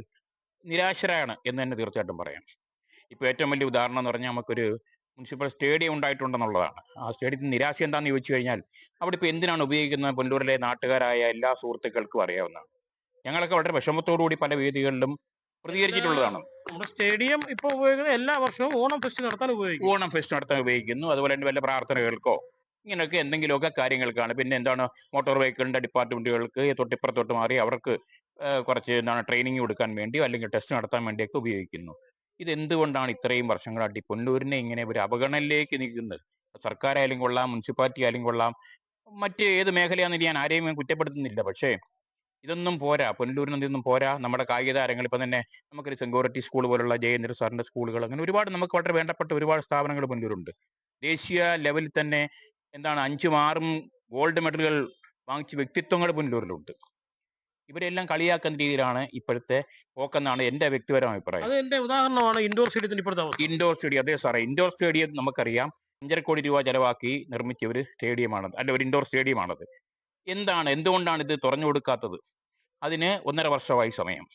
നിരാശരാണ് എന്ന് തന്നെ തീർച്ചയായിട്ടും പറയാം. ഇപ്പോൾ ഏറ്റവും വലിയ ഉദാഹരണം എന്ന് പറഞ്ഞാൽ നമുക്കൊരു മുനിസിപ്പൽ സ്റ്റേഡിയം ഉണ്ടായിട്ടുണ്ടെന്നുള്ളതാണ്. ആ സ്റ്റേഡിയത്തിന് നിരാശ എന്താണെന്ന് ചോദിച്ചു കഴിഞ്ഞാൽ അവിടെ ഇപ്പോൾ എന്തിനാണ് ഉപയോഗിക്കുന്നത് പുനലൂരിലെ നാട്ടുകാരായ എല്ലാ സുഹൃത്തുക്കൾക്കും അറിയാവുന്നതാണ്. ഞങ്ങളൊക്കെ വളരെ വിഷമത്തോടുകൂടി പല വേദികളിലും പ്രതികരിച്ചിട്ടുള്ളതാണ്. നമ്മുടെ സ്റ്റേഡിയം ഇപ്പോൾ ഉപയോഗിക്കുന്നത് എല്ലാ വർഷവും ഓണം ഫെസ്റ്റ് നടത്താൻ ഉപയോഗിക്കുന്നു. അതുപോലെ തന്നെ വല്ല പ്രാർത്ഥനകൾക്കോ ഇങ്ങനെയൊക്കെ എന്തെങ്കിലുമൊക്കെ കാര്യങ്ങൾക്കാണ്. പിന്നെ എന്താണ്, മോട്ടോർ വെഹിക്കിളിന്റെ ഡിപ്പാർട്ട്മെന്റുകൾക്ക് തൊട്ടിപ്പുറത്തോട്ട് മാറി അവർക്ക് കുറച്ച് ട്രെയിനിങ് കൊടുക്കാൻ വേണ്ടിയോ അല്ലെങ്കിൽ ടെസ്റ്റ് നടത്താൻ വേണ്ടിയൊക്കെ ഉപയോഗിക്കുന്നു. ഇതെന്തുകൊണ്ടാണ് ഇത്രയും വർഷങ്ങളായിട്ട് പുനലൂരിനെ ഇങ്ങനെ ഒരു അവഗണനയിലേക്ക് നീക്കുന്നത്? സർക്കാരായാലും കൊള്ളാം, മുനിസിപ്പാലിറ്റി ആയാലും കൊള്ളാം, മറ്റ് ഏത് മേഖലയാണെന്ന് ഞാൻ ആരെയും കുറ്റപ്പെടുത്തുന്നില്ല. പക്ഷേ ഇതൊന്നും പോരാ, പുനലൂരിൽ ഇതൊന്നും പോരാ. നമ്മുടെ കായിക താരങ്ങൾ ഇപ്പം തന്നെ നമുക്കൊരു സെങ്കൂരിറ്റി സ്കൂൾ പോലുള്ള ജയേന്ദ്ര സാറിന്റെ സ്കൂളുകൾ, അങ്ങനെ ഒരുപാട് നമുക്ക് വളരെ വേണ്ടപ്പെട്ട ഒരുപാട് സ്ഥാപനങ്ങൾ പുനലൂരുണ്ട്. ദേശീയ ലെവലിൽ തന്നെ 5ഉം 6ഉം ഗോൾഡ് മെഡലുകൾ വാങ്ങിച്ച വ്യക്തിത്വങ്ങൾ പുനലൂരിലുണ്ട്. ഇവരെല്ലാം കളിയാക്കുന്ന രീതിയിലാണ് ഇപ്പോഴത്തെ പോക്കെന്നാണ് എൻ്റെ വ്യക്തിപരമായ അഭിപ്രായം. അത് എന്റെ ഉദാഹരണമാണ് ഇൻഡോർ സ്റ്റേഡിയത്തിന്റെ ഇപ്പോഴത്തെ അവസ്ഥ. ഇൻഡോർ സ്റ്റേഡിയം, അതെ സാറേ, ഇൻഡോർ സ്റ്റേഡിയം നമുക്കറിയാം 5.5 കോടി രൂപ ചെലവാക്കി നിർമ്മിച്ച ഒരു സ്റ്റേഡിയമാണത്, അല്ല ഒരു ഇൻഡോർ സ്റ്റേഡിയമാണത്. എന്തുകൊണ്ടാണ് ഇത് തുറന്നു കൊടുക്കാത്തത്? അതിന് 1.5 വർഷമായി സമയം.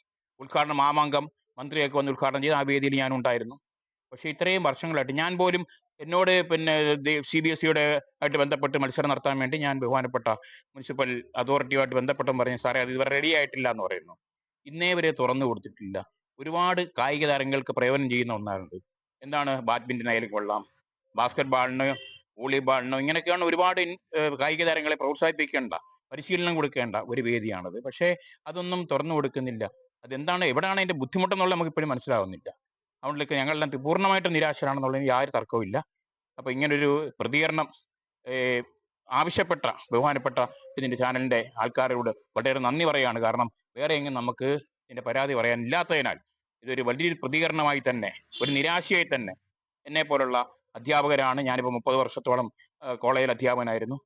ഉദ്ഘാടനം മാമാങ്കം മന്ത്രിയൊക്കെ വന്ന് ഉദ്ഘാടനം ചെയ്ത് ആ വേദിയിൽ ഞാൻ ഉണ്ടായിരുന്നു. പക്ഷേ ഇത്രയും വർഷങ്ങളായിട്ട് ഞാൻ പോലും എന്നോട് പിന്നെ CBSEയുടെ ആയിട്ട് ബന്ധപ്പെട്ട് മത്സരം നടത്താൻ വേണ്ടി ഞാൻ ബഹുമാനപ്പെട്ട മുനിസിപ്പൽ അതോറിറ്റിയുമായിട്ട് ബന്ധപ്പെട്ടും പറഞ്ഞു, സാറേ അത് ഇതുവരെ റെഡി ആയിട്ടില്ല എന്ന് പറയുന്നു. ഇന്നേ വരെ തുറന്നു കൊടുത്തിട്ടില്ല. ഒരുപാട് കായിക താരങ്ങൾക്ക് പ്രയോജനം ചെയ്യുന്ന ഒന്നാണിത്. എന്താണ്, ബാഡ്മിന്റൺ ആയാലും കൊള്ളാം, ബാസ്കറ്റ് ബാളിന്, വോളിബോളിനോ, ഇങ്ങനെയൊക്കെയാണ് ഒരുപാട് കായിക താരങ്ങളെ പ്രോത്സാഹിപ്പിക്കേണ്ട, പരിശീലനം കൊടുക്കേണ്ട ഒരു വേദിയാണത്. പക്ഷേ അതൊന്നും തുറന്നു കൊടുക്കുന്നില്ല. അതെന്താണ്, എവിടെയാണ് അതിന്റെ ബുദ്ധിമുട്ടെന്നുള്ളത് നമുക്ക് ഇപ്പോഴും മനസ്സിലാവുന്നില്ല. അതുകൊണ്ടൊക്കെ ഞങ്ങളെല്ലാം പൂർണ്ണമായിട്ടും നിരാശരാണെന്നുള്ളതിന് യാതൊരു തർക്കവും. അപ്പൊ ഇങ്ങനൊരു പ്രതികരണം ആവശ്യപ്പെട്ട ബഹുമാനപ്പെട്ട ഇതിന്റെ ചാനലിന്റെ ആൾക്കാരോട് വളരെ നന്ദി പറയാണ്. കാരണം വേറെ എങ്ങും നമുക്ക് ഇതിന്റെ പരാതി പറയാനില്ലാത്തതിനാൽ ഇതൊരു വലിയൊരു പ്രതികരണമായി തന്നെ, ഒരു നിരാശയായി തന്നെ, എന്നെ പോലുള്ള അധ്യാപകരാണ്, ഞാനിപ്പോൾ 30 വർഷത്തോളം കോളേജിൽ അധ്യാപകനായിരുന്നു.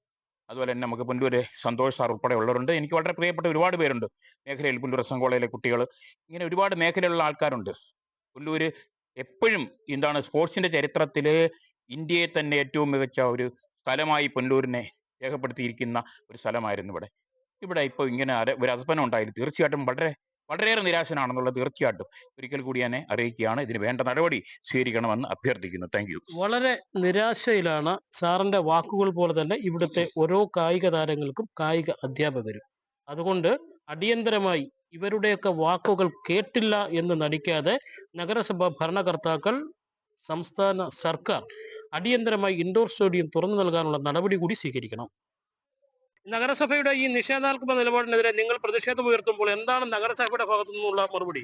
അതുപോലെ തന്നെ നമുക്ക് പുല്ലൂര് സന്തോഷ് സാർ ഉൾപ്പെടെ ഉള്ളവരുണ്ട്. എനിക്ക് വളരെ പ്രിയപ്പെട്ട ഒരുപാട് പേരുണ്ട് മേഖലയിൽ. പുല്ലൂർ എസ് എൻ കോളേജിലെ കുട്ടികൾ, ഇങ്ങനെ ഒരുപാട് മേഖലയിലുള്ള ആൾക്കാരുണ്ട്. പുല്ലൂര് എപ്പോഴും എന്താണ്, സ്പോർട്സിന്റെ ചരിത്രത്തില് ഇന്ത്യയെ തന്നെ ഏറ്റവും മികച്ച ഒരു സ്ഥലമായി പുല്ലൂരിനെ രേഖപ്പെടുത്തിയിരിക്കുന്ന ഒരു സ്ഥലമായിരുന്നു ഇവിടെ ഇപ്പോൾ ഇങ്ങനെ ഒരു അധപ്പനം ഉണ്ടായിരുന്നു. തീർച്ചയായിട്ടും വളരെയേറെ നിരാശനാണെന്നുള്ളത് തീർച്ചയായിട്ടും ഒരിക്കൽ കൂടി എന്നെ അറിയിക്കുകയാണ്. ഇതിന് വേണ്ട നടപടി സ്വീകരിക്കണമെന്ന് അഭ്യർത്ഥിക്കുന്നു. Thank you. വളരെ നിരാശയിലാണ് സാറിന്റെ വാക്കുകൾ പോലെ തന്നെ ഇവിടുത്തെ ഓരോ കായിക താരങ്ങൾക്കും കായിക അധ്യാപകരും. അതുകൊണ്ട് അടിയന്തരമായി ഇവരുടെയൊക്കെ വാക്കുകൾ കേട്ടില്ല എന്ന് നടിക്കാതെ നഗരസഭ ഭരണകർത്താക്കൾ, സംസ്ഥാന സർക്കാർ അടിയന്തരമായി ഇൻഡോർ സ്റ്റേഡിയം തുറന്നു നൽകാനുള്ള നടപടി കൂടി സ്വീകരിക്കണം. നഗരസഭയുടെ ഈ നിഷേധാത്മക നിലപാടിനെതിരെ നിങ്ങൾ പ്രതിഷേധം ഉയർത്തുമ്പോൾ എന്താണ് നഗരസഭയുടെ ഭാഗത്തു നിന്നുള്ള മറുപടി?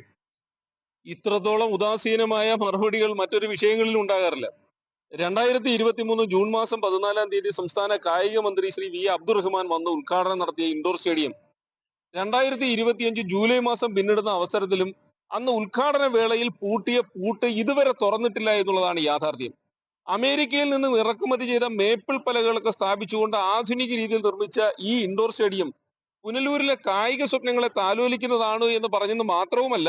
ഇത്രത്തോളം ഉദാസീനമായ മറുപടികൾ മറ്റൊരു വിഷയങ്ങളിൽ ഉണ്ടാകാറില്ല. 2023 ജൂൺ മാസം 14-ാം തീയതി സംസ്ഥാന കായിക മന്ത്രി ശ്രീ വി അബ്ദുറഹ്മാൻ വന്ന് ഉദ്ഘാടനം നടത്തിയ ഇൻഡോർ സ്റ്റേഡിയം 2025 ജൂലൈ മാസം പിന്നിടുന്ന അവസരത്തിലും അന്ന് ഉദ്ഘാടന വേളയിൽ പൂട്ടിയ പൂട്ട് ഇതുവരെ തുറന്നിട്ടില്ല എന്നുള്ളതാണ് യാഥാർത്ഥ്യം. അമേരിക്കയിൽ നിന്നും ഇറക്കുമതി ചെയ്ത മേപ്പിൾ പലകളൊക്കെ സ്ഥാപിച്ചുകൊണ്ട് ആധുനിക രീതിയിൽ നിർമ്മിച്ച ഈ ഇൻഡോർ സ്റ്റേഡിയം പുനലൂരിലെ കായിക സ്വപ്നങ്ങളെ താലോലിക്കുന്നതാണ് എന്ന് പറഞ്ഞെന്ന് മാത്രവുമല്ല,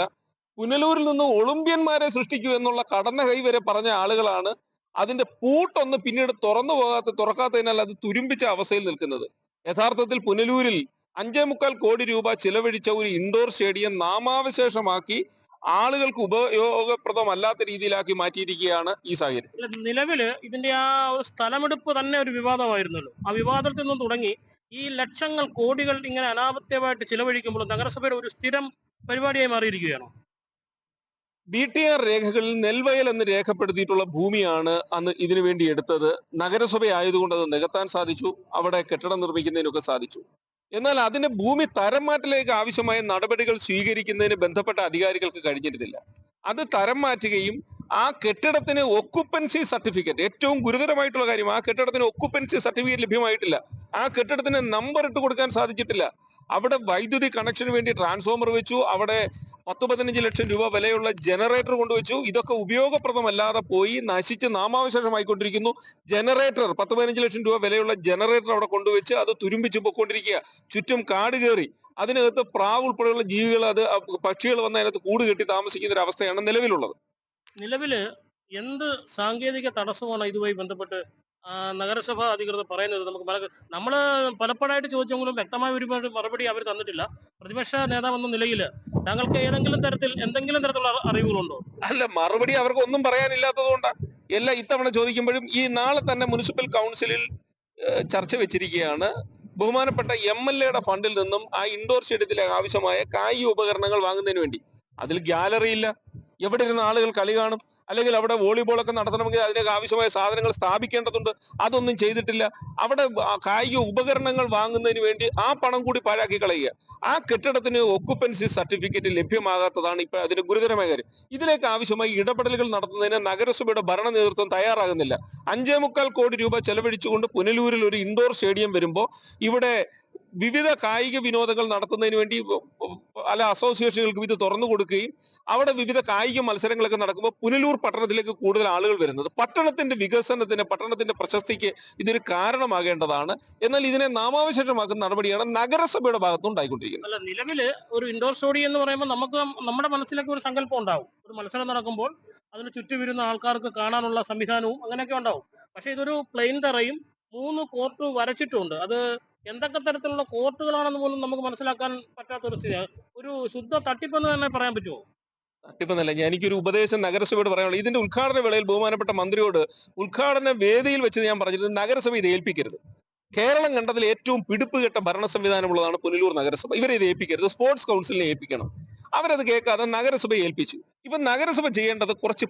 പുനലൂരിൽ നിന്ന് ഒളിമ്പ്യന്മാരെ സൃഷ്ടിക്കൂ എന്നുള്ള കടന്ന കൈ വരെ പറഞ്ഞ ആളുകളാണ് അതിന്റെ പൂട്ടൊന്ന് പിന്നീട് തുറക്കാത്തതിനാൽ അത് തുരുമ്പിച്ച അവസ്ഥയിൽ നിൽക്കുന്നത്. യഥാർത്ഥത്തിൽ പുനലൂരിൽ 5.25 കോടി രൂപ ചിലവഴിച്ച ഒരു ഇൻഡോർ സ്റ്റേഡിയം നാമാവശേഷമാക്കി ആളുകൾക്ക് ഉപയോഗപ്രദമല്ലാത്ത രീതിയിലാക്കി മാറ്റിയിരിക്കുകയാണ് ഈ സാഹചര്യം. നിലവില് ഇതിന്റെ ആ ഒരു സ്ഥലമെടുപ്പ് തന്നെ ഒരു വിവാദമായിരുന്നല്ലോ. ആ വിവാദത്തിൽ നിന്നും തുടങ്ങി ഈ ലക്ഷങ്ങൾ, കോടികൾ ഇങ്ങനെ അനാവശ്യമായിട്ട് ചിലവഴിക്കുമ്പോൾ നഗരസഭയുടെ ഒരു സ്ഥിരം പരിപാടിയായി മാറിയിരിക്കുകയാണോ? BTR രേഖകളിൽ നെൽവയൽ എന്ന് രേഖപ്പെടുത്തിയിട്ടുള്ള ഭൂമിയാണ് അന്ന് ഇതിനു വേണ്ടി എടുത്തത്. നഗരസഭ ആയതുകൊണ്ട് അത് നികത്താൻ സാധിച്ചു, അവിടെ കെട്ടിടം നിർമ്മിക്കുന്നതിനൊക്കെ സാധിച്ചു. എന്നാൽ അതിന്റെ ഭൂമി തരം മാറ്റലേക്ക് ആവശ്യമായ നടപടികൾ സ്വീകരിക്കുന്നതിന് ബന്ധപ്പെട്ട അധികാരികൾക്ക് കഴിഞ്ഞിരുന്നില്ല. അത് തരം മാറ്റുകയും ആ കെട്ടിടത്തിന് ഒക്കുപ്പൻസി സർട്ടിഫിക്കറ്റ്, ഏറ്റവും ഗുരുതരമായിട്ടുള്ള കാര്യം, ആ കെട്ടിടത്തിന് ഒക്കുപ്പൻസി സർട്ടിഫിക്കറ്റ് ലഭ്യമായിട്ടില്ല. ആ കെട്ടിടത്തിന് നമ്പർ ഇട്ട് കൊടുക്കാൻ സാധിച്ചിട്ടില്ല. അവിടെ വൈദ്യുതി കണക്ഷന് വേണ്ടി ട്രാൻസ്ഫോമർ വെച്ചു, അവിടെ 10-15 ലക്ഷം രൂപ വിലയുള്ള ജനറേറ്റർ കൊണ്ടുവച്ചു. ഇതൊക്കെ ഉപയോഗപ്രദമല്ലാതെ പോയി നശിച്ച് നാമാവശേഷമായിക്കൊണ്ടിരിക്കുന്നു. ജനറേറ്റർ 10-15 ലക്ഷം രൂപ വിലയുള്ള ജനറേറ്റർ അവിടെ കൊണ്ടുവച്ച് അത് തുരുമ്പിച്ച് പൊയ്ക്കൊണ്ടിരിക്കുക. ചുറ്റും കാട് കയറി അതിനകത്ത് പ്രാവ് ഉൾപ്പെടെയുള്ള ജീവികൾ, പക്ഷികൾ വന്ന് അതിനകത്ത് കൂട് കെട്ടി താമസിക്കുന്ന ഒരു അവസ്ഥയാണ് നിലവിലുള്ളത്. നിലവില് എന്ത് സാങ്കേതിക തടസ്സമാണ് ഇതുമായി ബന്ധപ്പെട്ട് നഗരസഭ അധികൃതർ പറയുന്നത്? നമ്മള് പലപ്പോഴായിട്ട് ചോദിച്ചെങ്കിലും വ്യക്തമായ ഒരു മറുപടി അവർ തന്നിട്ടില്ല. പ്രതിപക്ഷ നേതാവെന്ന നിലയിൽ താങ്കൾക്ക് എന്തെങ്കിലും തരത്തിലുള്ള അറിവുകളുണ്ടോ? അല്ല, മറുപടി അവർക്ക് ഒന്നും പറയാനില്ലാത്തത് കൊണ്ടാണ്. എല്ലാം ഇത്തവണ ചോദിക്കുമ്പോഴും ഈ നാളെ തന്നെ മുനിസിപ്പൽ കൗൺസിലിൽ ചർച്ച വെച്ചിരിക്കുകയാണ്. ബഹുമാനപ്പെട്ട MLA-യുടെ ഫണ്ടിൽ നിന്നും ആ ഇൻഡോർ സ്റ്റേഡിയത്തിലെ ആവശ്യമായ കായിക ഉപകരണങ്ങൾ വാങ്ങുന്നതിന് വേണ്ടി. അതിൽ ഗ്യാലറി ഇല്ല, എവിടെ ഇരുന്ന് ആളുകൾ കളി കാണും? അല്ലെങ്കിൽ അവിടെ വോളിബോൾ ഒക്കെ നടത്തണമെങ്കിൽ അതിനൊക്കെ ആവശ്യമായ സാധനങ്ങൾ സ്ഥാപിക്കേണ്ടതുണ്ട്, അതൊന്നും ചെയ്തിട്ടില്ല. അവിടെ കായിക ഉപകരണങ്ങൾ വാങ്ങുന്നതിന് വേണ്ടി ആ പണം കൂടി പാഴാക്കി കളയുക. ആ കെട്ടിടത്തിന് ഒക്കുപ്പൻസി സർട്ടിഫിക്കറ്റ് ലഭ്യമാകാത്തതാണ് ഇപ്പൊ അതിന്റെ ഗുരുതരമായ കാര്യം. ഇതിലേക്ക് ആവശ്യമായി ഇടപെടലുകൾ നടത്തുന്നതിന് നഗരസഭയുടെ ഭരണ നേതൃത്വം തയ്യാറാകുന്നില്ല. 5.25 കോടി രൂപ ചെലവഴിച്ചുകൊണ്ട് പുനലൂരിൽ ഒരു ഇൻഡോർ സ്റ്റേഡിയം വരുമ്പോൾ ഇവിടെ വിവിധ കായിക വിനോദങ്ങൾ നടത്തുന്നതിന് വേണ്ടി പല അസോസിയേഷനുകൾക്കും ഇത് തുറന്നു കൊടുക്കുകയും അവിടെ വിവിധ കായിക മത്സരങ്ങളൊക്കെ നടക്കുമ്പോൾ പുനലൂർ പട്ടണത്തിലേക്ക് കൂടുതൽ ആളുകൾ വരുന്നത് പട്ടണത്തിന്റെ വികസനത്തിന്, പട്ടണത്തിന്റെ പ്രശസ്തിക്ക് ഇതൊരു കാരണമാകേണ്ടതാണ്. എന്നാൽ ഇതിനെ നാമാവശേഷമാക്കുന്ന നടപടിയാണ് നഗരസഭയുടെ ഭാഗത്തുനിന്ന് ഉണ്ടായിക്കൊണ്ടിരിക്കുന്നത്. അല്ല, നിലവില് ഒരു ഇൻഡോർ സ്റ്റേഡിയം എന്ന് പറയുമ്പോൾ നമ്മുടെ മനസ്സിലൊക്കെ ഒരു സങ്കല്പം ഉണ്ടാവും. ഒരു മത്സരം നടക്കുമ്പോൾ അതിന് ചുറ്റും വരുന്ന ആൾക്കാർക്ക് കാണാനുള്ള സംവിധാനവും അങ്ങനെയൊക്കെ ഉണ്ടാവും. പക്ഷെ ഇതൊരു പ്ലെയിൻ തറയും 3 കോർട്ട് വരച്ചിട്ടുണ്ട്. അത് എന്തൊക്കെ തരത്തിലുള്ള കോർട്ടുകളാണെന്ന് പോലും നമുക്ക് മനസ്സിലാക്കാൻ പറ്റാത്ത ഒരു സ്ഥിതിയാണ്. ഒരു ശുദ്ധ തട്ടിപ്പെന്ന് തന്നെ പറയാൻ പറ്റുമോ? തട്ടിപ്പെന്നല്ല, എനിക്കൊരു ഉപദേശം നഗരസഭയോട് പറയാനുള്ളത്. ഇതിന്റെ ഉദ്ഘാടന വേളയിൽ ബഹുമാനപ്പെട്ട മന്ത്രിയോട് ഉദ്ഘാടന വേദിയിൽ വെച്ച് ഞാൻ പറഞ്ഞിട്ട് നഗരസഭ ഇത് ഏൽപ്പിക്കരുത്. കേരളം കണ്ടതിൽ ഏറ്റവും പിടിപ്പുകെട്ട ഭരണ സംവിധാനമുള്ളതാണ് പുനലൂർ നഗരസഭ. ഇവരെ ഇത് ഏൽപ്പിക്കരുത്, സ്പോർട്സ് കൗൺസിലിനെ ഏൽപ്പിക്കണം. അവരത് കേൾക്കാതെ നഗരസഭയെ ഏൽപ്പിച്ചു. ഇപ്പൊ നഗരസഭ ചെയ്യേണ്ടത് കുറച്ച്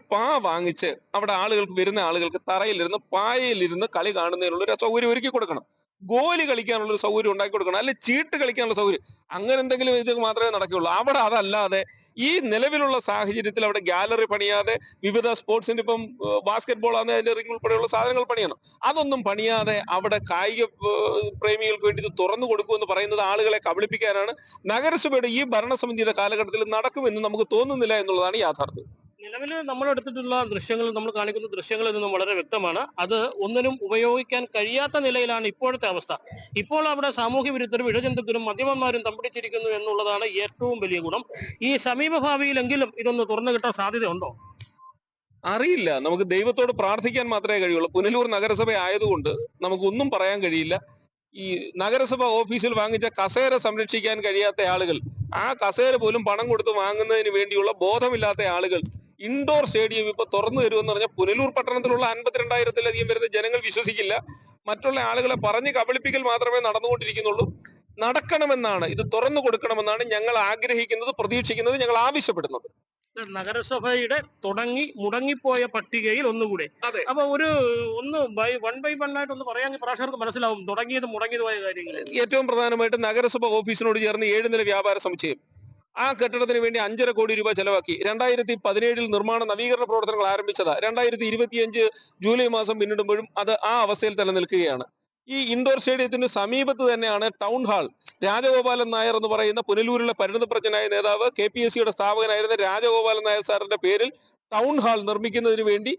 വാങ്ങിച്ച് അവിടെ വരുന്ന ആളുകൾക്ക് തറയിലിരുന്ന് പായയിലിരുന്ന് കളി കാണുന്നതിനുള്ള ഒരു സൗകര്യം ഒരുക്കി കൊടുക്കണം. ഗോലി കളിക്കാനുള്ള ഒരു സൗകര്യം ഉണ്ടാക്കി കൊടുക്കണം, അല്ലെ ചീട്ട് കളിക്കാനുള്ള സൗകര്യം. അങ്ങനെ എന്തെങ്കിലും ഇത് മാത്രമേ നടക്കുകയുള്ളൂ. അവിടെ അതല്ലാതെ ഈ നിലവിലുള്ള സാഹചര്യത്തിൽ അവിടെ ഗാലറി പണിയാതെ വിവിധ സ്പോർട്സിന്റെ ഇപ്പം ബാസ്കറ്റ് ബോൾ ആണ് അതിന്റെ റിംഗ് ഉൾപ്പെടെയുള്ള സാധനങ്ങൾ പണിയണം. അതൊന്നും പണിയാതെ അവിടെ കായിക പ്രേമികൾക്ക് വേണ്ടി ഇത് തുറന്നു കൊടുക്കുമെന്ന് പറയുന്നത് ആളുകളെ കബളിപ്പിക്കാനാണ്. നഗരസഭയുടെ ഈ ഭരണസമിതിയുടെ കാലഘട്ടത്തിൽ നടക്കുമെന്ന് നമുക്ക് തോന്നുന്നില്ല എന്നുള്ളതാണ് യാഥാർത്ഥ്യം. നിലവിൽ നമ്മൾ എടുത്തിട്ടുള്ള ദൃശ്യങ്ങൾ, നമ്മൾ കാണിക്കുന്ന ദൃശ്യങ്ങളിൽ നിന്നും വളരെ വ്യക്തമാണ്. അത് ഒന്നിനും ഉപയോഗിക്കാൻ കഴിയാത്ത നിലയിലാണ് ഇപ്പോഴത്തെ അവസ്ഥ. ഇപ്പോൾ അവിടെ സാമൂഹ്യ വിരുദ്ധരും ഇഴജന്തുക്കളും മദ്യപന്മാരും തമ്പിടിച്ചിരിക്കുന്നു എന്നുള്ളതാണ് ഏറ്റവും വലിയ ഗുണം. ഈ സമീപ ഭാവിയിലെങ്കിലും ഇതൊന്ന് തുറന്നു കിട്ടാൻ സാധ്യതയുണ്ടോ? അറിയില്ല, നമുക്ക് ദൈവത്തോട് പ്രാർത്ഥിക്കാൻ മാത്രമേ കഴിയുള്ളൂ. പുനലൂർ നഗരസഭ ആയതുകൊണ്ട് നമുക്കൊന്നും പറയാൻ കഴിയില്ല. ഈ നഗരസഭ ഓഫീസിൽ വാങ്ങിച്ച കസേര സംരക്ഷിക്കാൻ കഴിയാത്ത ആളുകൾ, ആ കസേര പോലും പണം കൊടുത്ത് വാങ്ങുന്നതിന് വേണ്ടിയുള്ള ബോധമില്ലാത്ത ആളുകൾ ഇൻഡോർ സ്റ്റേഡിയം ഇപ്പൊ തുറന്നു തരുമെന്ന് പറഞ്ഞാൽ പുനലൂർ പട്ടണത്തിലുള്ള 52,000-ലധികം വരുന്ന ജനങ്ങൾ വിശ്വസിക്കില്ല. മറ്റുള്ള ആളുകളെ പറഞ്ഞ് കബളിപ്പിക്കൽ മാത്രമേ നടന്നുകൊണ്ടിരിക്കുന്നുള്ളൂ. നടക്കണമെന്നാണ്, ഇത് തുറന്നു കൊടുക്കണമെന്നാണ് ഞങ്ങൾ ആഗ്രഹിക്കുന്നത്, പ്രതീക്ഷിക്കുന്നത്, ഞങ്ങൾ ആവശ്യപ്പെടുന്നത്. നഗരസഭയുടെ മുടങ്ങിപ്പോയ പട്ടികയിൽ ഒന്നുകൂടെ. അതെ, അപ്പൊ ഒന്ന് വൺ ബൈ വൺ ആയിട്ട് ഒന്ന് പറയാമെങ്കിൽ പ്രേക്ഷകർക്ക് മനസ്സിലാവും മുടങ്ങിയതുമായ കാര്യങ്ങൾ. ഏറ്റവും പ്രധാനമായിട്ട് നഗരസഭ ഓഫീസിനോട് ചേർന്ന് 7 നില വ്യാപാര സമുച്ചയം, ആ കെട്ടിടത്തിന് വേണ്ടി 5.5 കോടി രൂപ ചെലവാക്കി. 2017 നവീകരണ പ്രവർത്തനങ്ങൾ ആരംഭിച്ചതാ. 2025 ജൂലൈ മാസം പിന്നിടുമ്പോഴും അത് ആ അവസ്ഥയിൽ തന്നെ നിൽക്കുകയാണ്. ഈ ഇൻഡോർ സ്റ്റേഡിയത്തിന് സമീപത്ത് തന്നെയാണ് ടൗൺ ഹാൾ. രാജഗോപാലൻ നായർ എന്ന് പറയുന്ന പുനലൂരിലെ പരിണതപ്രജ്ഞനായ നേതാവ്, KPSCയുടെ സ്ഥാപകനായിരുന്ന രാജഗോപാലൻ നായർ സാറിന്റെ പേരിൽ ടൗൺ ഹാൾ നിർമ്മിക്കുന്നതിന് വേണ്ടി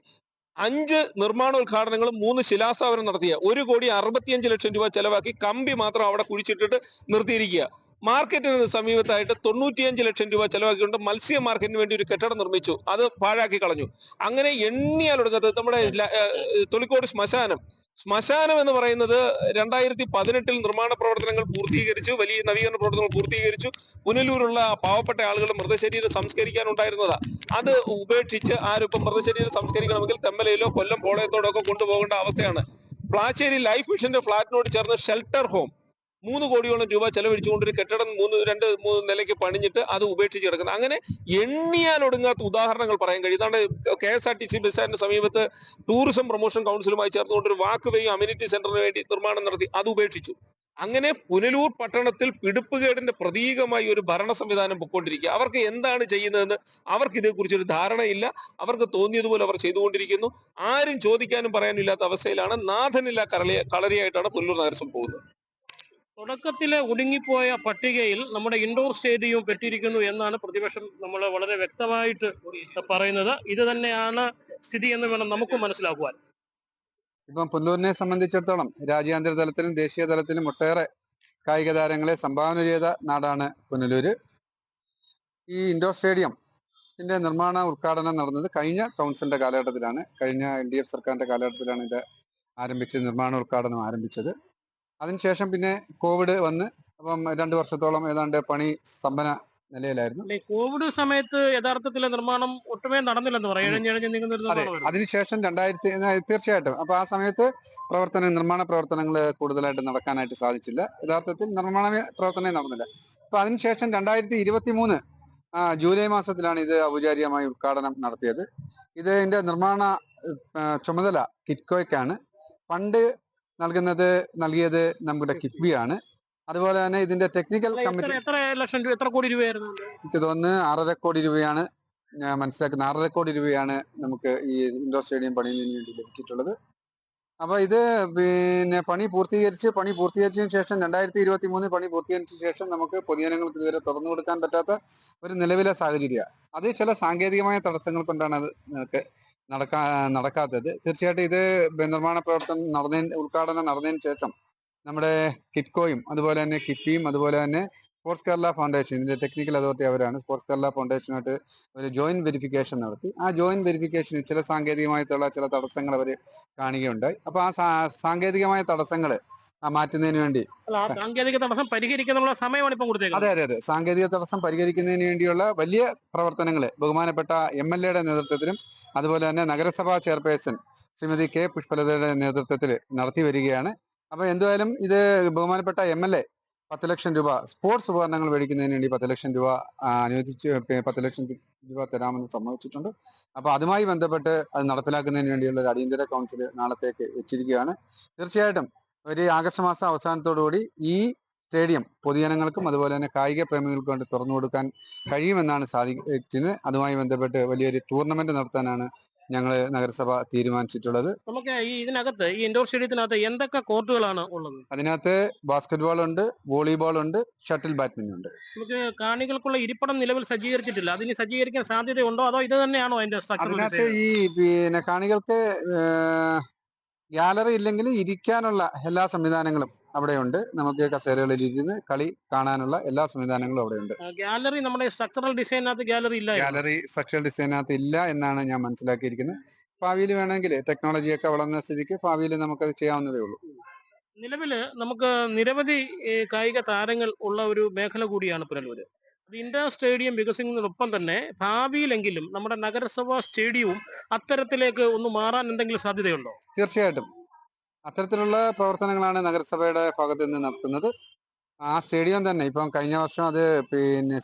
5 നിർമ്മാണോദ്ഘാടനങ്ങളും 3 ശിലാസ്ഥാപനം നടത്തിയ 1,65 ലക്ഷം രൂപ ചെലവാക്കി കമ്പി മാത്രം അവിടെ കുഴിച്ചിട്ടിട്ട് നിർത്തിയിരിക്കുക. മാർക്കറ്റിന് സമീപത്തായിട്ട് 95 ലക്ഷം രൂപ ചെലവാക്കിക്കൊണ്ട് മത്സ്യ മാർക്കറ്റിന് വേണ്ടി ഒരു കെട്ടിടം നിർമ്മിച്ചു, അത് പാഴാക്കി കളഞ്ഞു. അങ്ങനെ എണ്ണിയാലൊടുങ്ങാത്ത നമ്മുടെ തൊളിക്കോട് ശ്മശാനം എന്ന് പറയുന്നത് 2018 നിർമ്മാണ പ്രവർത്തനങ്ങൾ പൂർത്തീകരിച്ചു, വലിയ നവീകരണ പ്രവർത്തനങ്ങൾ പൂർത്തീകരിച്ചു. പുനലൂരുള്ള പാവപ്പെട്ട ആളുകളുടെ മൃതശരീരം സംസ്കരിക്കാനുണ്ടായിരുന്നതാ. അത് ഉപേക്ഷിച്ച് ആരിപ്പം മൃതശരീരം സംസ്കരിക്കണമെങ്കിൽ തെമ്മലയിലോ കൊല്ലം പോളയത്തോടോ ഒക്കെ കൊണ്ടുപോകേണ്ട അവസ്ഥയാണ്. പ്ലാച്ചേരി ലൈഫ് മിഷന്റെ ഫ്ളാറ്റിനോട് ചേർന്ന് ഷെൽട്ടർ ഹോം 3 കോടിയോളം രൂപ ചെലവഴിച്ചുകൊണ്ട് ഒരു കെട്ടിടം 2-3 നിലയ്ക്ക് പണിഞ്ഞിട്ട് അത് ഉപേക്ഷിച്ച് കിടക്കുന്നത്. അങ്ങനെ എണ്ണിയാൽ ഒടുങ്ങാത്ത ഉദാഹരണങ്ങൾ പറയാൻ കഴിയും. ഇതാണ് KSRTC ബസ് സ്റ്റാൻഡിന് സമീപത്ത് ടൂറിസം പ്രൊമോഷൻ കൗൺസിലുമായി ചേർന്നുകൊണ്ട് ഒരു വാക്ക് വേയും അമ്യൂണിറ്റി സെന്ററിന് വേണ്ടി നിർമ്മാണം നടത്തി, അത് ഉപേക്ഷിച്ചു. അങ്ങനെ പുനലൂർ പട്ടണത്തിൽ പിടിപ്പുകേടിന്റെ പ്രതീകമായി ഒരു ഭരണ സംവിധാനം പൊയ്ക്കൊണ്ടിരിക്കുക. അവർക്ക് എന്താണ് ചെയ്യുന്നതെന്ന് അവർക്ക് ഇതേക്കുറിച്ചൊരു ധാരണയില്ല. അവർക്ക് തോന്നിയതുപോലെ അവർ ചെയ്തുകൊണ്ടിരിക്കുന്നു. ആരും ചോദിക്കാനും പറയാനും ഇല്ലാത്ത അവസ്ഥയിലാണ്. നാഥനില്ല കളരിയായിട്ടാണ് പുനലൂർ നഗരസഭ പോകുന്നത്. തുടക്കത്തിലെ ഒടുങ്ങിപ്പോയ പട്ടികയിൽ നമ്മുടെ ഇൻഡോർ സ്റ്റേഡിയവും പെട്ടിരിക്കുന്നു എന്നാണ് പ്രതിപക്ഷം നമ്മൾ വളരെ വ്യക്തമായിട്ട് പറയുന്നത്. ഇത് തന്നെയാണ് സ്ഥിതി എന്ന് വേണം നമുക്ക് മനസ്സിലാക്കുവാൻ. ഇപ്പം പുനലൂരിനെ സംബന്ധിച്ചിടത്തോളം രാജ്യാന്തര തലത്തിലും ദേശീയ തലത്തിലും ഒട്ടേറെ കായിക താരങ്ങളെ സംഭാവന ചെയ്ത നാടാണ് പുനലൂര്. ഈ ഇൻഡോർ സ്റ്റേഡിയത്തിന്റെ നിർമ്മാണ ഉദ്ഘാടനം നടന്നത് കഴിഞ്ഞ കൗൺസിലിന്റെ കാലഘട്ടത്തിലാണ്. കഴിഞ്ഞ LDF സർക്കാരിന്റെ കാലഘട്ടത്തിലാണ് ഇത് നിർമ്മാണ ഉദ്ഘാടനം ആരംഭിച്ചത്. അതിനുശേഷം പിന്നെ കോവിഡ് വന്ന് അപ്പം 2 വർഷത്തോളം ഏതാണ്ട് പണി സ്തംഭന നിലയിലായിരുന്നു. കോവിഡ് സമയത്ത് യഥാർത്ഥത്തിലെ നിർമ്മാണം ഒട്ടുമേ നടന്നില്ലെന്ന് പറയാം. അതിനുശേഷം തീർച്ചയായിട്ടും അപ്പൊ ആ സമയത്ത് നിർമ്മാണ പ്രവർത്തനങ്ങൾ കൂടുതലായിട്ട് നടക്കാനായിട്ട് സാധിച്ചില്ല. യഥാർത്ഥത്തിൽ നിർമ്മാണ പ്രവർത്തനം നടന്നില്ല. അപ്പൊ അതിനുശേഷം 2023 ജൂലൈ മാസത്തിലാണ് ഇത് ഔപചാരികമായി ഉദ്ഘാടനം നടത്തിയത്. ഇതിന്റെ നിർമ്മാണ ചുമതല കിറ്റ്കോയ്ക്കാണ്. ഫണ്ട് നൽകിയത് നമ്മുടെ കിഫ്ബിയാണ്. അതുപോലെ തന്നെ ഇതിന്റെ ടെക്നിക്കൽ കമ്മിറ്റി എത്ര കോടി രൂപയായിരുന്നു? എനിക്ക് തോന്നുന്നു 6.5 കോടി രൂപയാണ് ഞാൻ മനസ്സിലാക്കുന്നത്. 6.5 കോടി രൂപയാണ് നമുക്ക് ഈ ഇൻഡോർ സ്റ്റേഡിയം പണിയുന്നതിന് വേണ്ടി ലഭിച്ചിട്ടുള്ളത്. അപ്പൊ ഇത് പിന്നെ പണി പൂർത്തീകരിച്ചതിന് ശേഷം 2023 പണി പൂർത്തീകരിച്ച ശേഷം നമുക്ക് പൊതുജനങ്ങൾക്ക് ഇതുവരെ തുറന്നു കൊടുക്കാൻ പറ്റാത്ത ഒരു നിലവിലെ സാഹചര്യമാണ്. അത് ചില സാങ്കേതികമായ തടസ്സങ്ങൾ കൊണ്ടാണ് അത് നടക്കാത്തത്. തീർച്ചയായിട്ടും ഇത് നിർമ്മാണ പ്രവർത്തനം ഉദ്ഘാടനം നടന്നതിന് ശേഷം നമ്മുടെ കിറ്റ്കോയും അതുപോലെ തന്നെ കിഫ്ബിയും അതുപോലെ തന്നെ സ്പോർട്സ് കേരള ഫൗണ്ടേഷൻ, ഇതിന്റെ ടെക്നിക്കൽ അതോറിറ്റി അവരാണ്. സ്പോർട്സ് കേരള ഫൗണ്ടേഷനായിട്ട് ഒരു ജോയിന്റ് വെരിഫിക്കേഷൻ നടത്തി. ആ ജോയിന്റ് വെരിഫിക്കേഷനിൽ ചില സാങ്കേതികമായിട്ടുള്ള ചില തടസ്സങ്ങൾ അവർ കാണുകയുണ്ടായി. അപ്പോൾ ആ സാങ്കേതികമായ തടസ്സങ്ങൾ മാറ്റുന്നതിന് വേണ്ടി അല്ല, ആ സാങ്കേതിക തടസ്സം പരിഹരിക്കാനുള്ള സമയമാണ് ഇപ്പം കൊടുത്തേക്കുന്നത്. അതെ, സാങ്കേതിക തടസ്സം പരിഹരിക്കുന്നതിന് വേണ്ടിയുള്ള വലിയ പ്രവർത്തനങ്ങൾ ബഹുമാനപ്പെട്ട MLA നേതൃത്വത്തിലും അതുപോലെ തന്നെ നഗരസഭാ ചെയർപേഴ്സൺ ശ്രീമതി K പുഷ്പലതയുടെ നേതൃത്വത്തിൽ നടത്തി വരികയാണ്. അപ്പൊ എന്തായാലും ഇത് ബഹുമാനപ്പെട്ട MLA 10 ലക്ഷം രൂപ സ്പോർട്സ് ഉപകരണങ്ങൾ മേടിക്കുന്നതിന് വേണ്ടി 10 ലക്ഷം രൂപ അനുവദിച്ച് 10 ലക്ഷം രൂപ തരാമെന്ന് സമ്മതിച്ചിട്ടുണ്ട്. അപ്പൊ അതുമായി ബന്ധപ്പെട്ട് അത് നടപ്പിലാക്കുന്നതിന് വേണ്ടിയുള്ള ഒരു അടിയന്തര കൗൺസിൽ നാളത്തേക്ക് വെച്ചിരിക്കുകയാണ്. തീർച്ചയായിട്ടും ഒരു ആഗസ്റ്റ് മാസം അവസാനത്തോടുകൂടി ഈ സ്റ്റേഡിയം പൊതുജനങ്ങൾക്കും അതുപോലെ തന്നെ കായിക പ്രേമികൾക്കും വേണ്ടി തുറന്നു കൊടുക്കാൻ കഴിയുമെന്നാണ് സാധിക്കുന്നത്. അതുമായി ബന്ധപ്പെട്ട് വലിയൊരു ടൂർണമെന്റ് നടത്താനാണ് ഞങ്ങൾ നഗരസഭ തീരുമാനിച്ചിട്ടുള്ളത്. നമുക്ക് ഈ ഇതിനകത്ത് ഈ ഇൻഡോർ സ്റ്റേഡിയത്തിനകത്ത് എന്തൊക്കെ കോർട്ടുകളാണ് ഉള്ളത്? അതിനകത്ത് ബാസ്കറ്റ്ബോൾ ഉണ്ട്, വോളിബോൾ ഉണ്ട്, ഷട്ടിൽ ബാഡ്മിന്റൺ ഉണ്ട്. നമുക്ക് കാണികൾക്കുള്ള ഇരിപ്പിടം നിലവിൽ സജ്ജീകരിച്ചിട്ടില്ല. അതിന് സജ്ജീകരിക്കാൻ സാധ്യതയുണ്ടോ, അതോ ഇത് തന്നെയാണോ അതിന്റെ സ്ട്രക്ചർ? അതിനകത്ത് ഈ കാണികൾക്ക് ഗ്യാലറി ഇല്ലെങ്കിൽ ഇരിക്കാനുള്ള എല്ലാ സംവിധാനങ്ങളും അവിടെയുണ്ട്. നമുക്ക് കസേരകളിൽ ഇരുന്ന് കളി കാണാനുള്ള എല്ലാ സംവിധാനങ്ങളും അവിടെയുണ്ട്. ഗാലറി നമ്മുടെ സ്ട്രക്ചറൽ ഡിസൈനകത്ത് ഗാലറി ഇല്ല. ഗാലറി സ്ട്രക്ചറൽ ഡിസൈനകത്ത് ഇല്ല എന്നാണ് ഞാൻ മനസ്സിലാക്കിയിരിക്കുന്നത്. ഭാവിയിൽ വേണമെങ്കിൽ ടെക്നോളജിയൊക്കെ വളർന്ന സ്ഥിതിക്ക് ഭാവിയിൽ നമുക്കത് ചെയ്യാവുന്നതേ ഉള്ളൂ. നിലവില് നമുക്ക് നിരവധി കായിക താരങ്ങൾ ഉള്ള ഒരു മേഖല കൂടിയാണ് പുനലൂര്. അത് ഇൻഡോർ സ്റ്റേഡിയം വികസിക്കുന്നതിനൊപ്പം തന്നെ ഭാവിയിലെങ്കിലും നമ്മുടെ നഗരസഭാ സ്റ്റേഡിയവും അത്തരത്തിലേക്ക് ഒന്ന് മാറാൻ എന്തെങ്കിലും സാധ്യതയുണ്ടോ? തീർച്ചയായിട്ടും അത്തരത്തിലുള്ള പ്രവർത്തനങ്ങളാണ് നഗരസഭയുടെ ഭാഗത്ത് നിന്ന് നടത്തുന്നത്. ആ സ്റ്റേഡിയം തന്നെ ഇപ്പം കഴിഞ്ഞ വർഷം അത്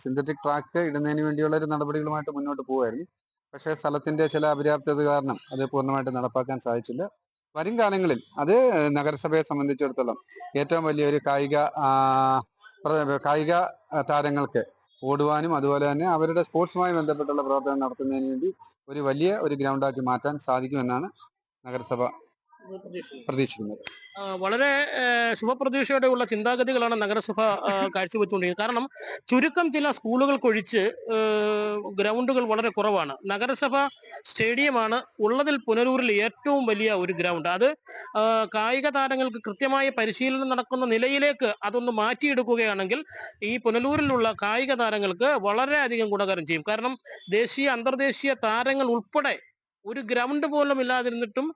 സിന്തറ്റിക് ട്രാക്ക് ഇടുന്നതിന് വേണ്ടിയുള്ള ഒരു നടപടികളുമായിട്ട് മുന്നോട്ട് പോവുമായിരുന്നു. പക്ഷേ സ്ഥലത്തിന്റെ ചില അപര്യാപ്തത കാരണം അത് പൂർണ്ണമായിട്ട് നടപ്പാക്കാൻ സാധിച്ചില്ല. വരും കാലങ്ങളിൽ അത് നഗരസഭയെ സംബന്ധിച്ചിടത്തോളം ഏറ്റവും വലിയൊരു കായിക താരങ്ങൾക്ക് ഓടുവാനും അതുപോലെ തന്നെ അവരുടെ സ്പോർട്സുമായി ബന്ധപ്പെട്ടുള്ള പ്രവർത്തനം നടത്തുന്നതിന് വേണ്ടി ഒരു വലിയ ഒരു ഗ്രൗണ്ടാക്കി മാറ്റാൻ സാധിക്കുമെന്നാണ് നഗരസഭ പ്രതീക്ഷിക്കുന്നത്. വളരെ ശുഭപ്രതീക്ഷയോടെയുള്ള ചിന്താഗതികളാണ് നഗരസഭ കാഴ്ചവെച്ചുകൊണ്ടിരിക്കുന്നത്. കാരണം ചുരുക്കം ചില സ്കൂളുകൾക്കൊഴിച്ച് ഗ്രൗണ്ടുകൾ വളരെ കുറവാണ്. നഗരസഭ സ്റ്റേഡിയമാണ് ഉള്ളതിൽ പുനലൂരിൽ ഏറ്റവും വലിയ ഒരു ഗ്രൗണ്ട്. അത് കായിക താരങ്ങൾക്ക് കൃത്യമായ പരിശീലനം നടക്കുന്ന നിലയിലേക്ക് അതൊന്ന് മാറ്റിയെടുക്കുകയാണെങ്കിൽ ഈ പുനലൂരിലുള്ള കായിക താരങ്ങൾക്ക് വളരെയധികം ഗുണകരം ചെയ്യും. കാരണം ദേശീയ അന്തർദേശീയ താരങ്ങൾ ഉൾപ്പെടെ ഒരു ഗ്രൗണ്ട് പോലും ഇല്ലാതിരുന്നിട്ടും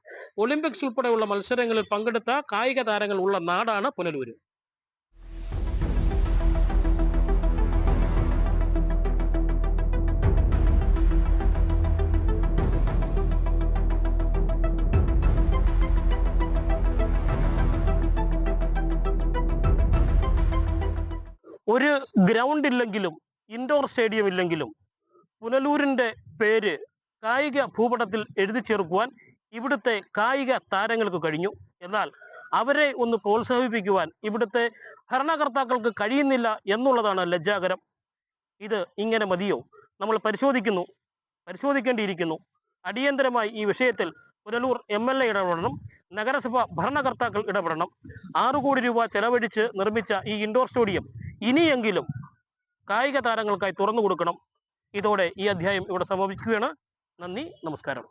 ഒളിമ്പിക്സ് ഉൾപ്പെടെയുള്ള മത്സരങ്ങളിൽ പങ്കെടുത്ത കായിക താരങ്ങൾ ഉള്ള നാടാണ് പുനലൂര്. ഒരു ഗ്രൗണ്ട് ഇല്ലെങ്കിലും ഇൻഡോർ സ്റ്റേഡിയം ഇല്ലെങ്കിലും പുനലൂരിന്റെ പേര് കായിക ഭൂപടത്തിൽ എഴുതി ചേർക്കുവാൻ ഇവിടുത്തെ കായിക താരങ്ങൾക്ക് കഴിഞ്ഞു. എന്നാൽ അവരെ ഒന്ന് പ്രോത്സാഹിപ്പിക്കുവാൻ ഇവിടുത്തെ ഭരണകർത്താക്കൾക്ക് കഴിയുന്നില്ല എന്നുള്ളതാണ് ലജ്ജാകരം. ഇത് ഇങ്ങനെ മതിയോ? നമ്മൾ പരിശോധിക്കേണ്ടിയിരിക്കുന്നു. അടിയന്തരമായി ഈ വിഷയത്തിൽ പുനലൂർ MLA ഇടപെടണം, നഗരസഭ ഭരണകർത്താക്കൾ ഇടപെടണം. 6 കോടി രൂപ ചെലവഴിച്ച് നിർമ്മിച്ച ഈ ഇൻഡോർ സ്റ്റേഡിയം ഇനിയെങ്കിലും കായിക താരങ്ങൾക്കായി തുറന്നു കൊടുക്കണം. ഇതോടെ ഈ അധ്യായം ഇവിടെ സമാപിക്കുകയാണ്. നന്ദി, നമസ്കാരം.